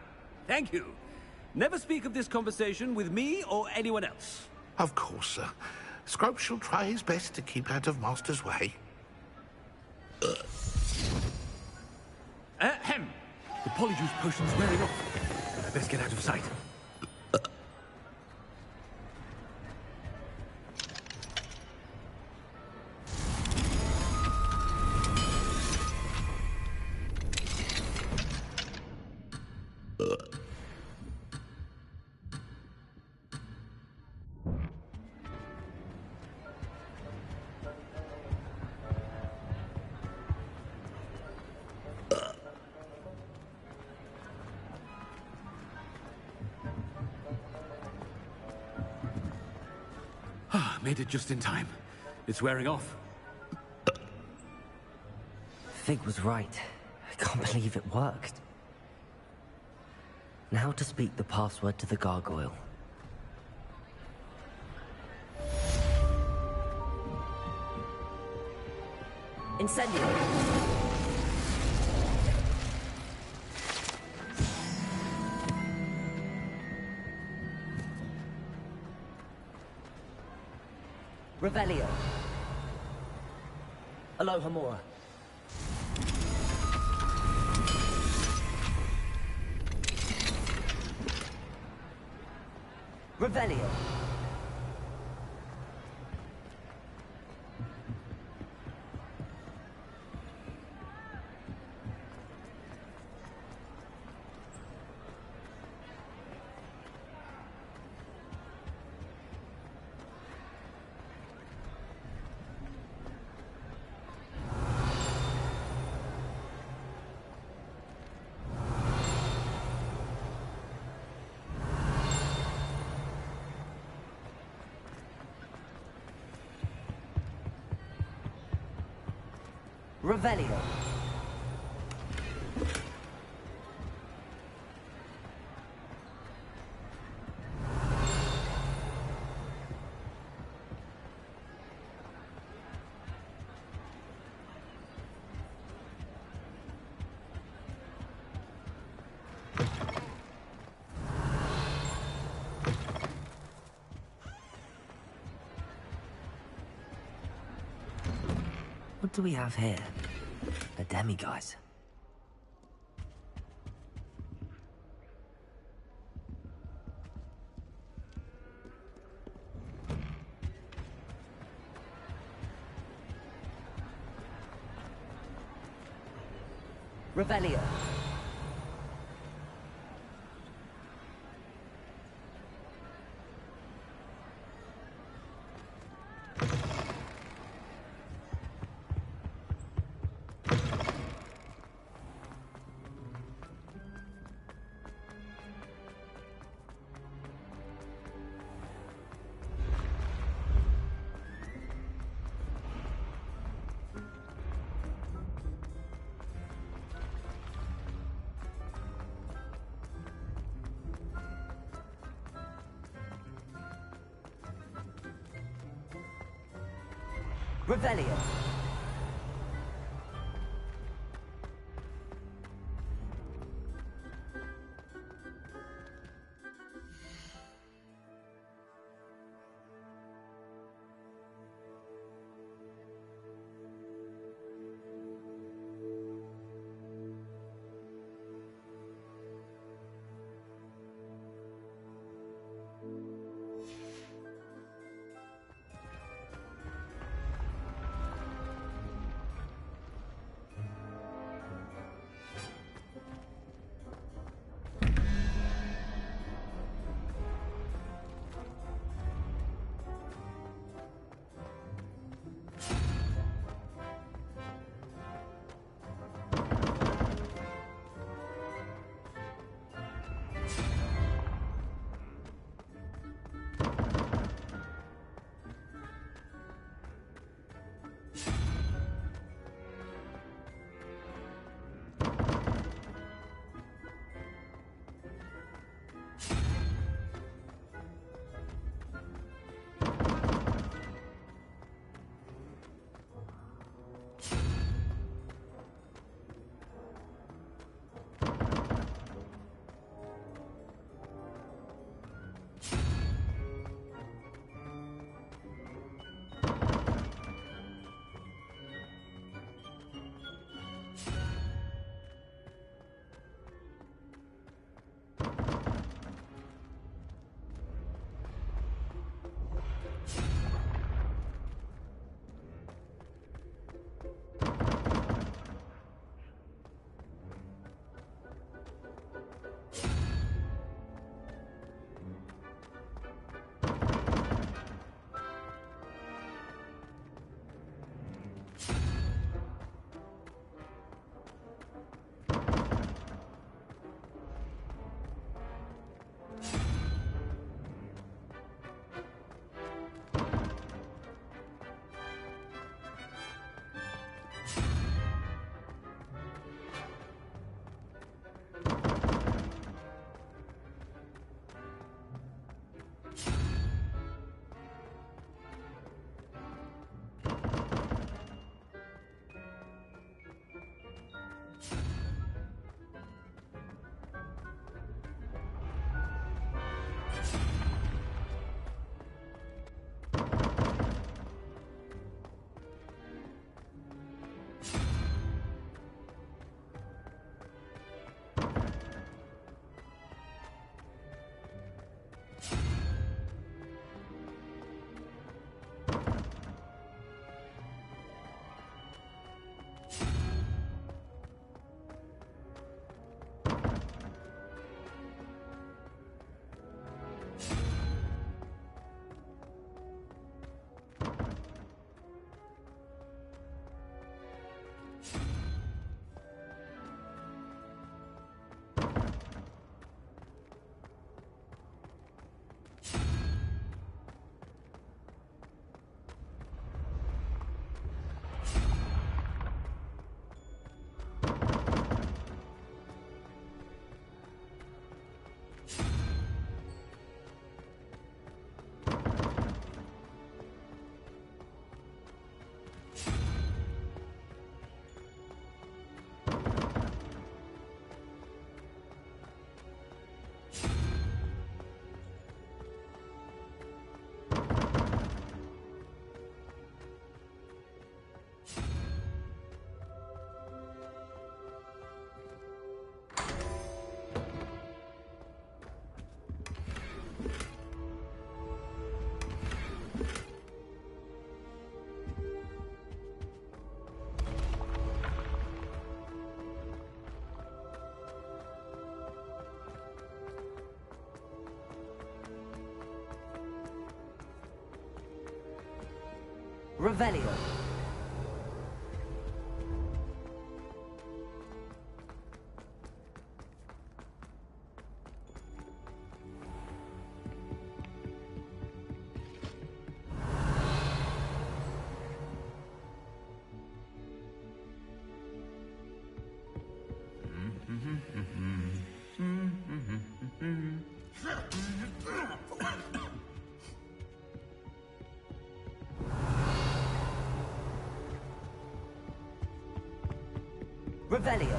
Thank you. Never speak of this conversation with me or anyone else. Of course, sir. Scrope shall try his best to keep out of Master's way. Ahem. The polyjuice potion's wearing off. I best get out of sight. Made it just in time. It's wearing off. Fig was right. I can't believe it worked. Now to speak the password to the gargoyle. Incendio! Revelio. Alohomora. Revelio. Revelio. What do we have here? A demiguise. Revelio. Revelio. Revelio. Revelio.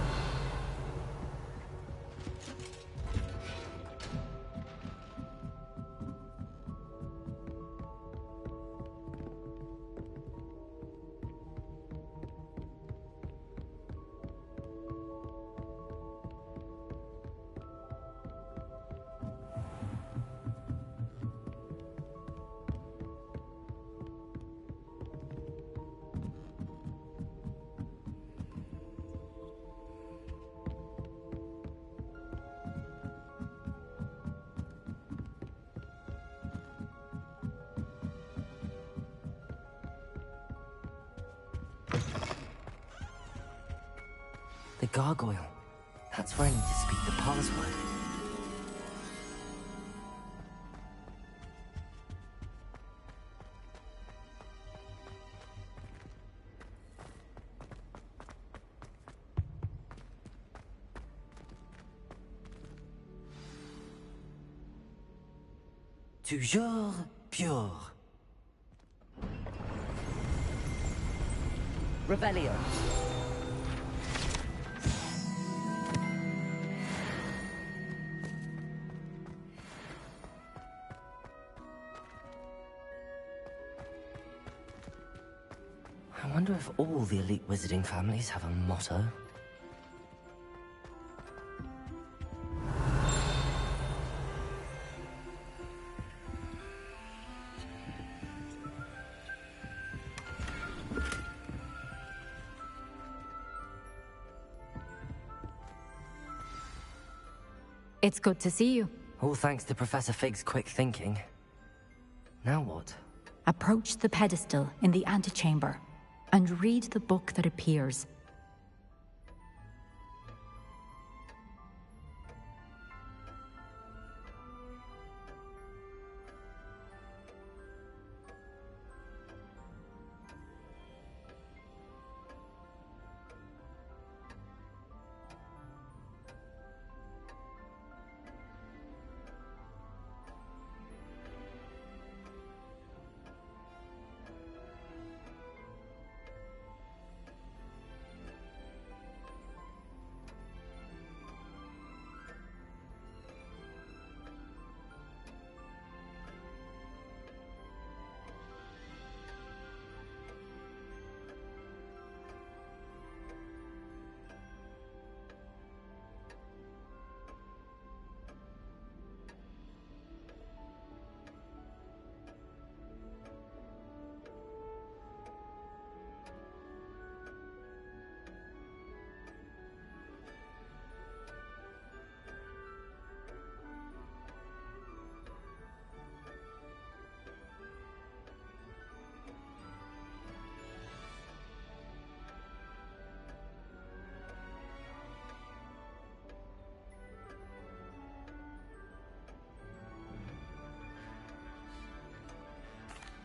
The gargoyle. That's where I need to speak the password. Toujours pure. Revelio. I wonder if all the elite wizarding families have a motto. It's good to see you. All thanks to Professor Fig's quick thinking. Now what? Approach the pedestal in the antechamber and read the book that appears.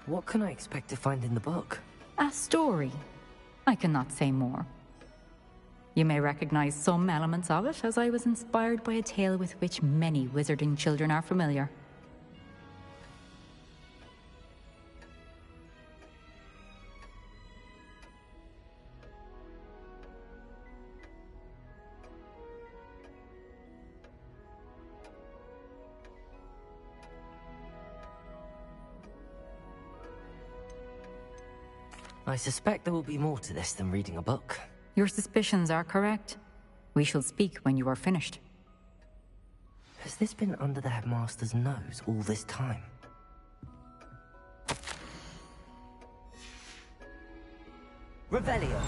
What can I expect to find in the book? A story. I cannot say more. You may recognize some elements of it, as I was inspired by a tale with which many wizarding children are familiar. I suspect there will be more to this than reading a book. Your suspicions are correct. We shall speak when you are finished. Has this been under the headmaster's nose all this time? Revelio!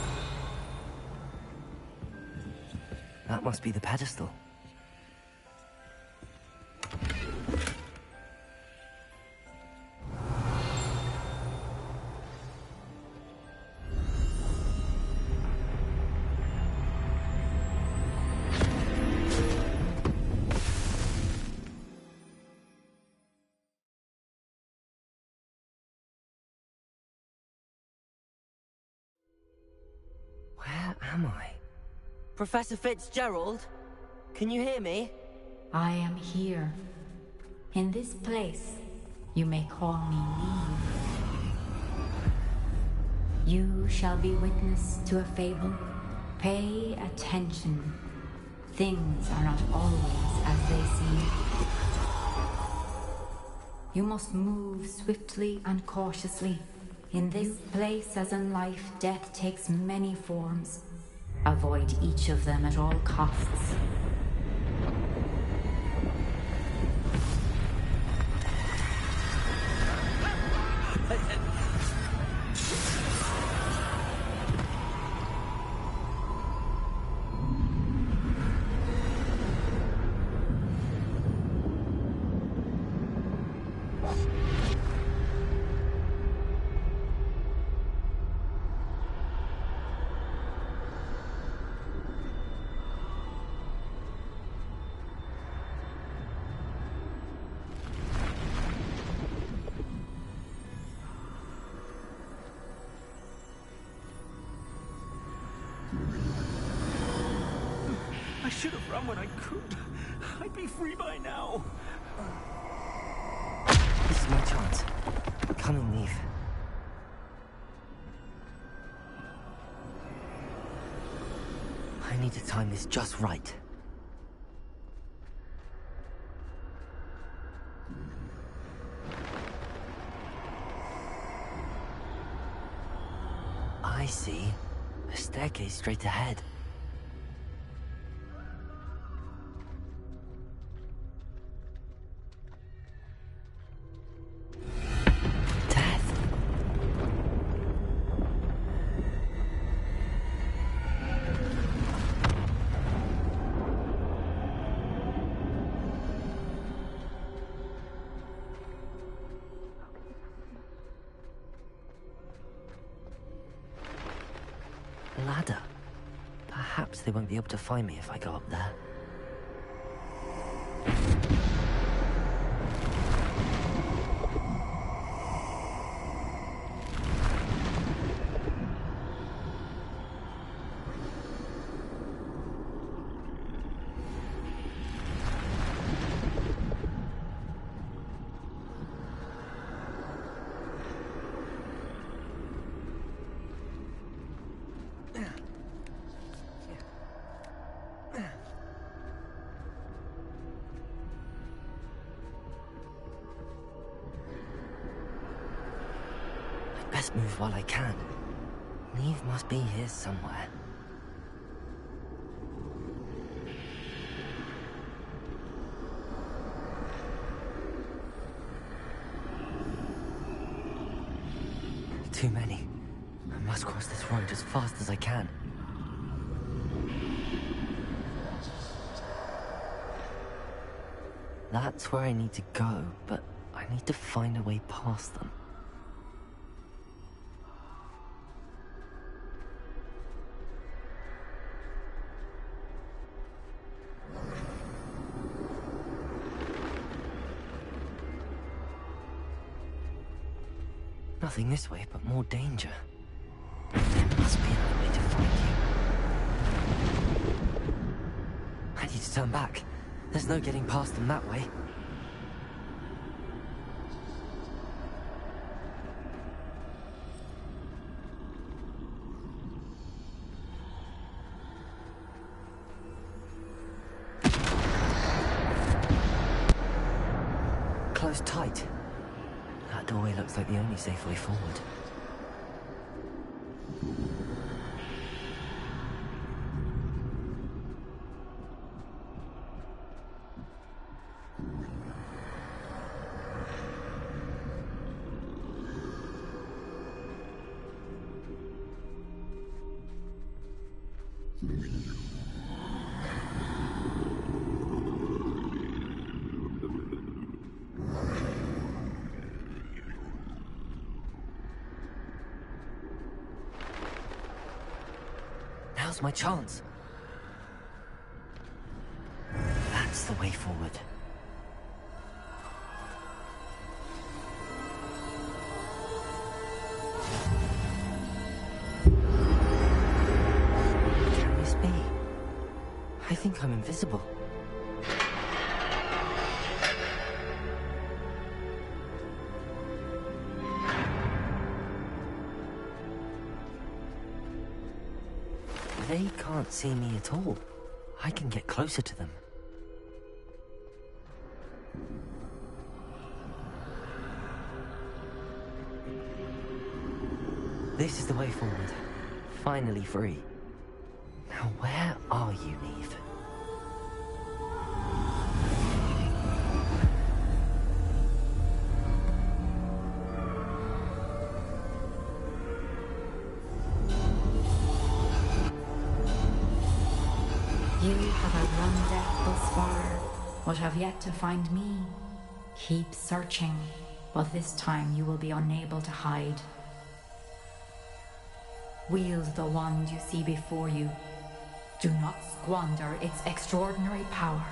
That must be the pedestal. am I? Professor Fitzgerald? Can you hear me? I am here. In this place, you may call me Neve. You shall be witness to a fable. Pay attention. Things are not always as they seem. You must move swiftly and cautiously. In this place, as in life, death takes many forms. Avoid each of them at all costs. I should have run when I could. I'd be free by now. This is my chance. Come and leave. I need to time this just right. I see. A staircase straight ahead. Ladder. Perhaps they won't be able to find me if I go up there. Best move while I can. Neve must be here somewhere. Too many. I must cross this road as fast as I can. That's where I need to go, but I need to find a way past them. Nothing this way, but more danger. There must be another way to find you. I need to turn back. There's no getting past them that way. Closed tight. That doorway looks like the only safe way forward. Now's my chance. That's the way forward. become invisible. They can't see me at all. I can get closer to them. This is the way forward. Finally free. Now where are you, Neve? You have outrun death thus far, but have yet to find me. Keep searching, but this time you will be unable to hide. Wield the wand you see before you. Do not squander its extraordinary power.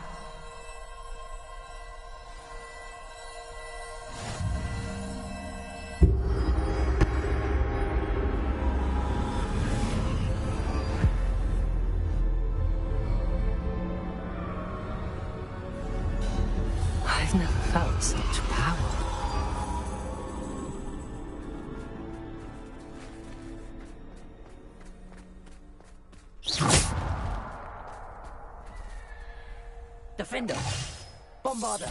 I've never felt such power. Defender! Bombarder!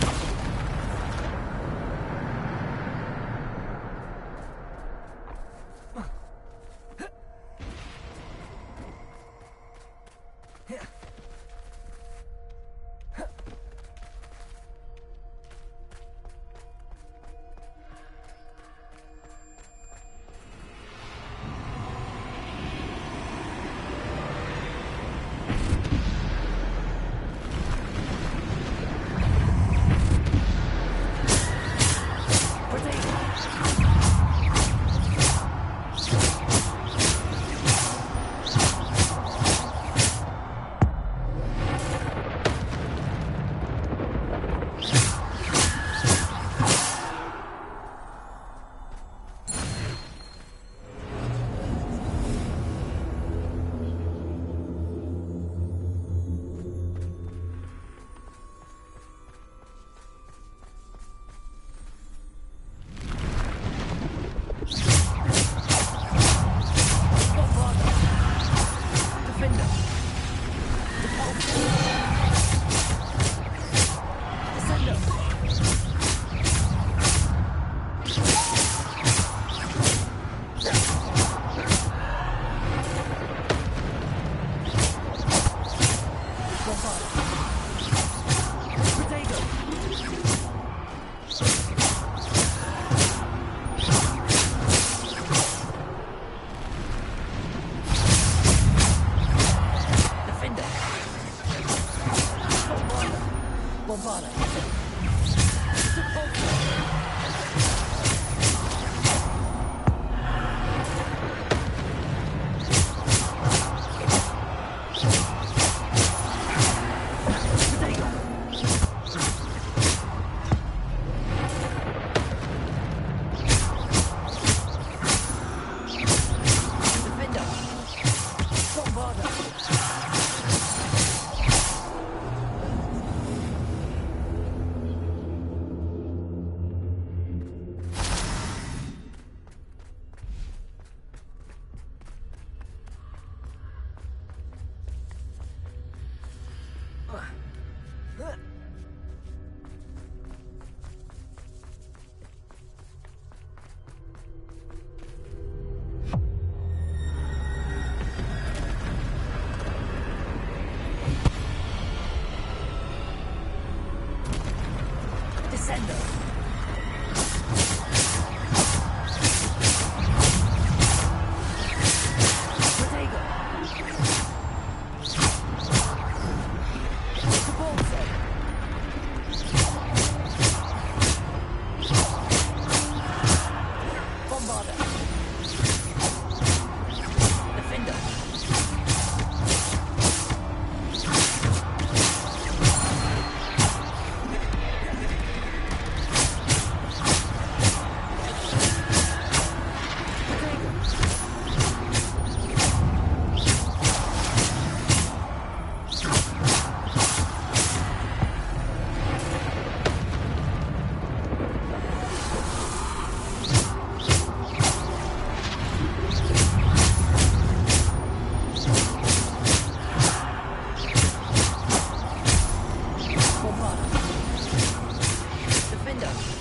Defender.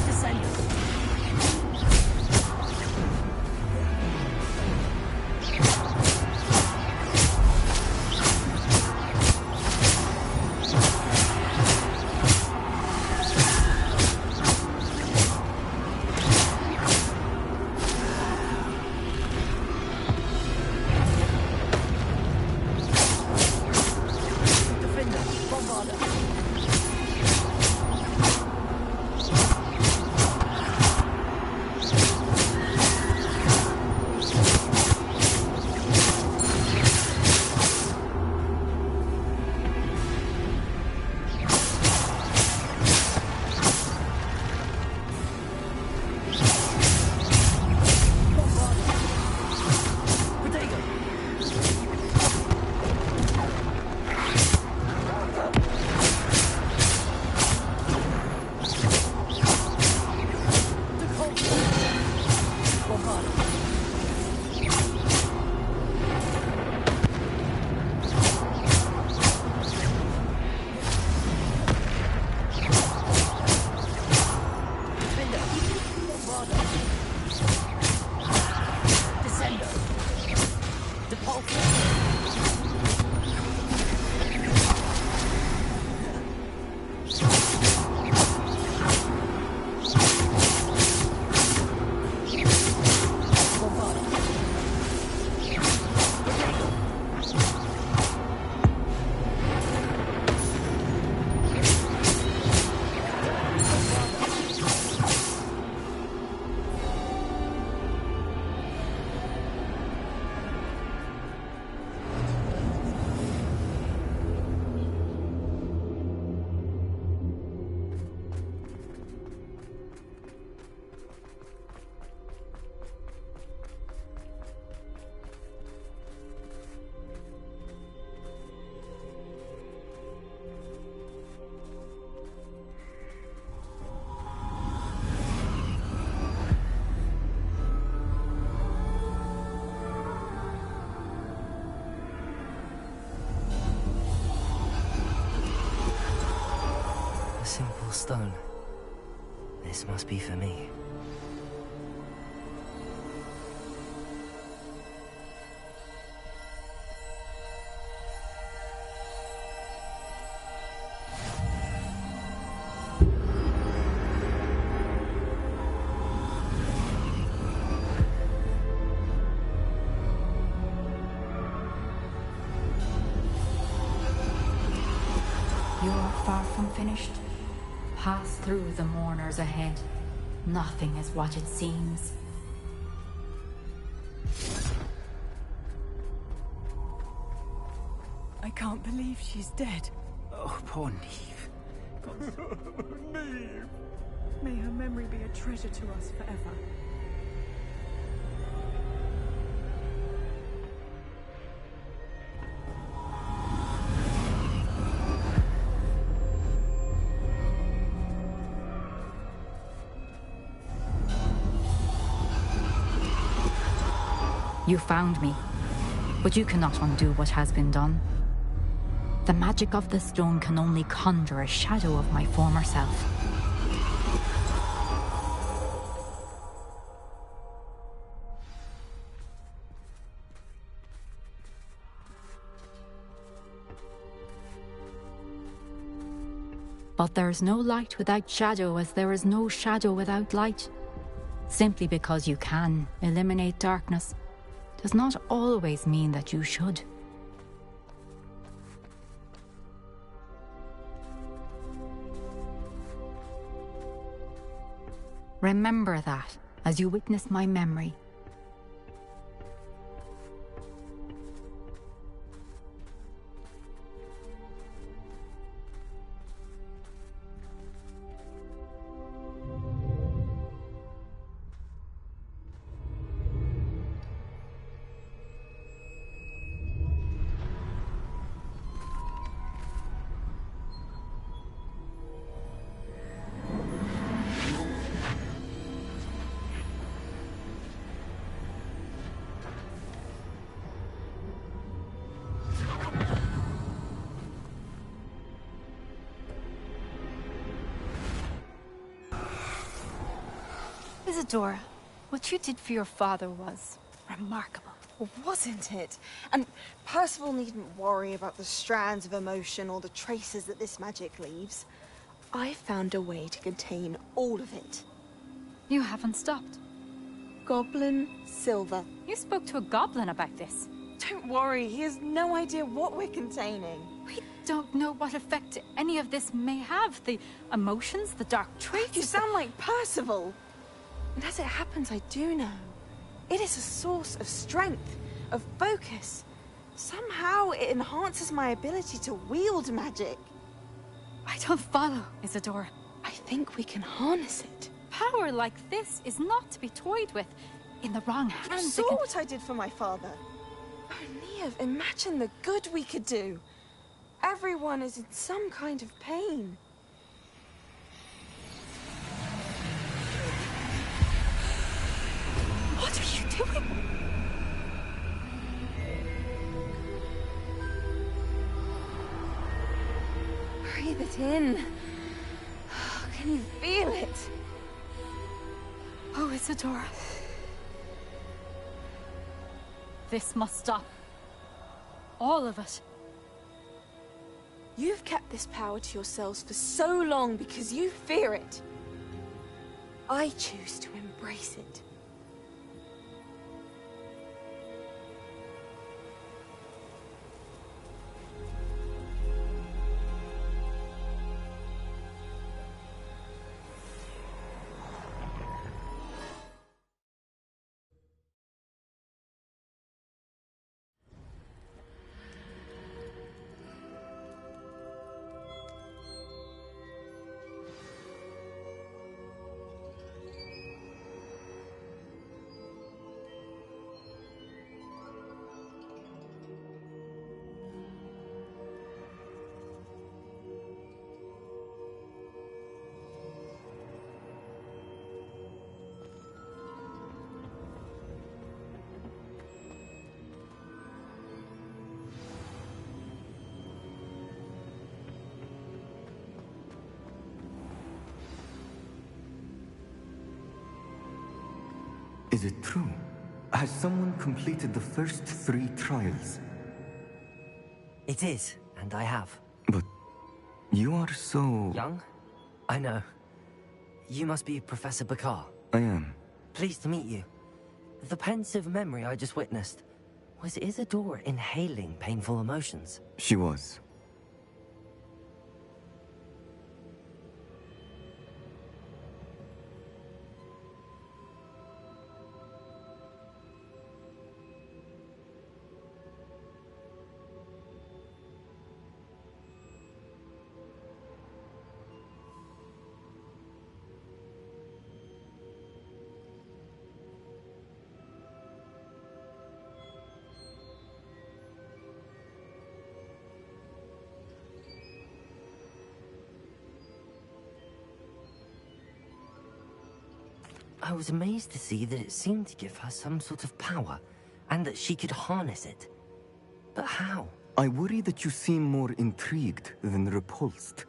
Descender. A simple stone. This must be for me. You're far from finished. Pass through the mourners ahead. Nothing is what it seems. I can't believe she's dead. Oh, poor Neve. Neve! May her memory be a treasure to us forever. You found me, but you cannot undo what has been done. The magic of the stone can only conjure a shadow of my former self. But there is no light without shadow, as there is no shadow without light. Simply because you can eliminate darkness does not always mean that you should. Remember that as you witness my memory. Isadora, what you did for your father was remarkable. Well, wasn't it? And Percival needn't worry about the strands of emotion or the traces that this magic leaves. I found a way to contain all of it. You haven't stopped. Goblin Silver. You spoke to a goblin about this. Don't worry, he has no idea what we're containing. We don't know what effect any of this may have. The emotions, the dark traits. You sound like Percival. And as it happens, I do know. It is a source of strength, of focus. Somehow it enhances my ability to wield magic. I don't follow, Isadora. I think we can harness it. Power like this is not to be toyed with. In the wrong hands, You saw what I did for my father. Oh, Neve, imagine the good we could do. Everyone is in some kind of pain. What are you doing? Breathe it in. Can you feel it? Oh, Isadora. This must stop. All of it. You've kept this power to yourselves for so long because you fear it. I choose to embrace it. Is it true? Has someone completed the first 3 trials? It is, and I have. But you are so... Young? I know. You must be Professor Bakar. I am. Pleased to meet you. The pensive memory I just witnessed, was Isadora inhaling painful emotions? She was. I was amazed to see that it seemed to give her some sort of power, and that she could harness it. But how? I worry that you seem more intrigued than repulsed.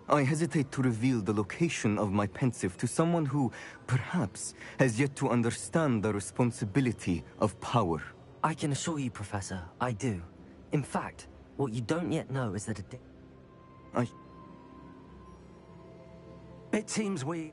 I hesitate to reveal the location of my pensive to someone who, perhaps, has yet to understand the responsibility of power. I can assure you, Professor, I do. In fact, what you don't yet know is that It seems we...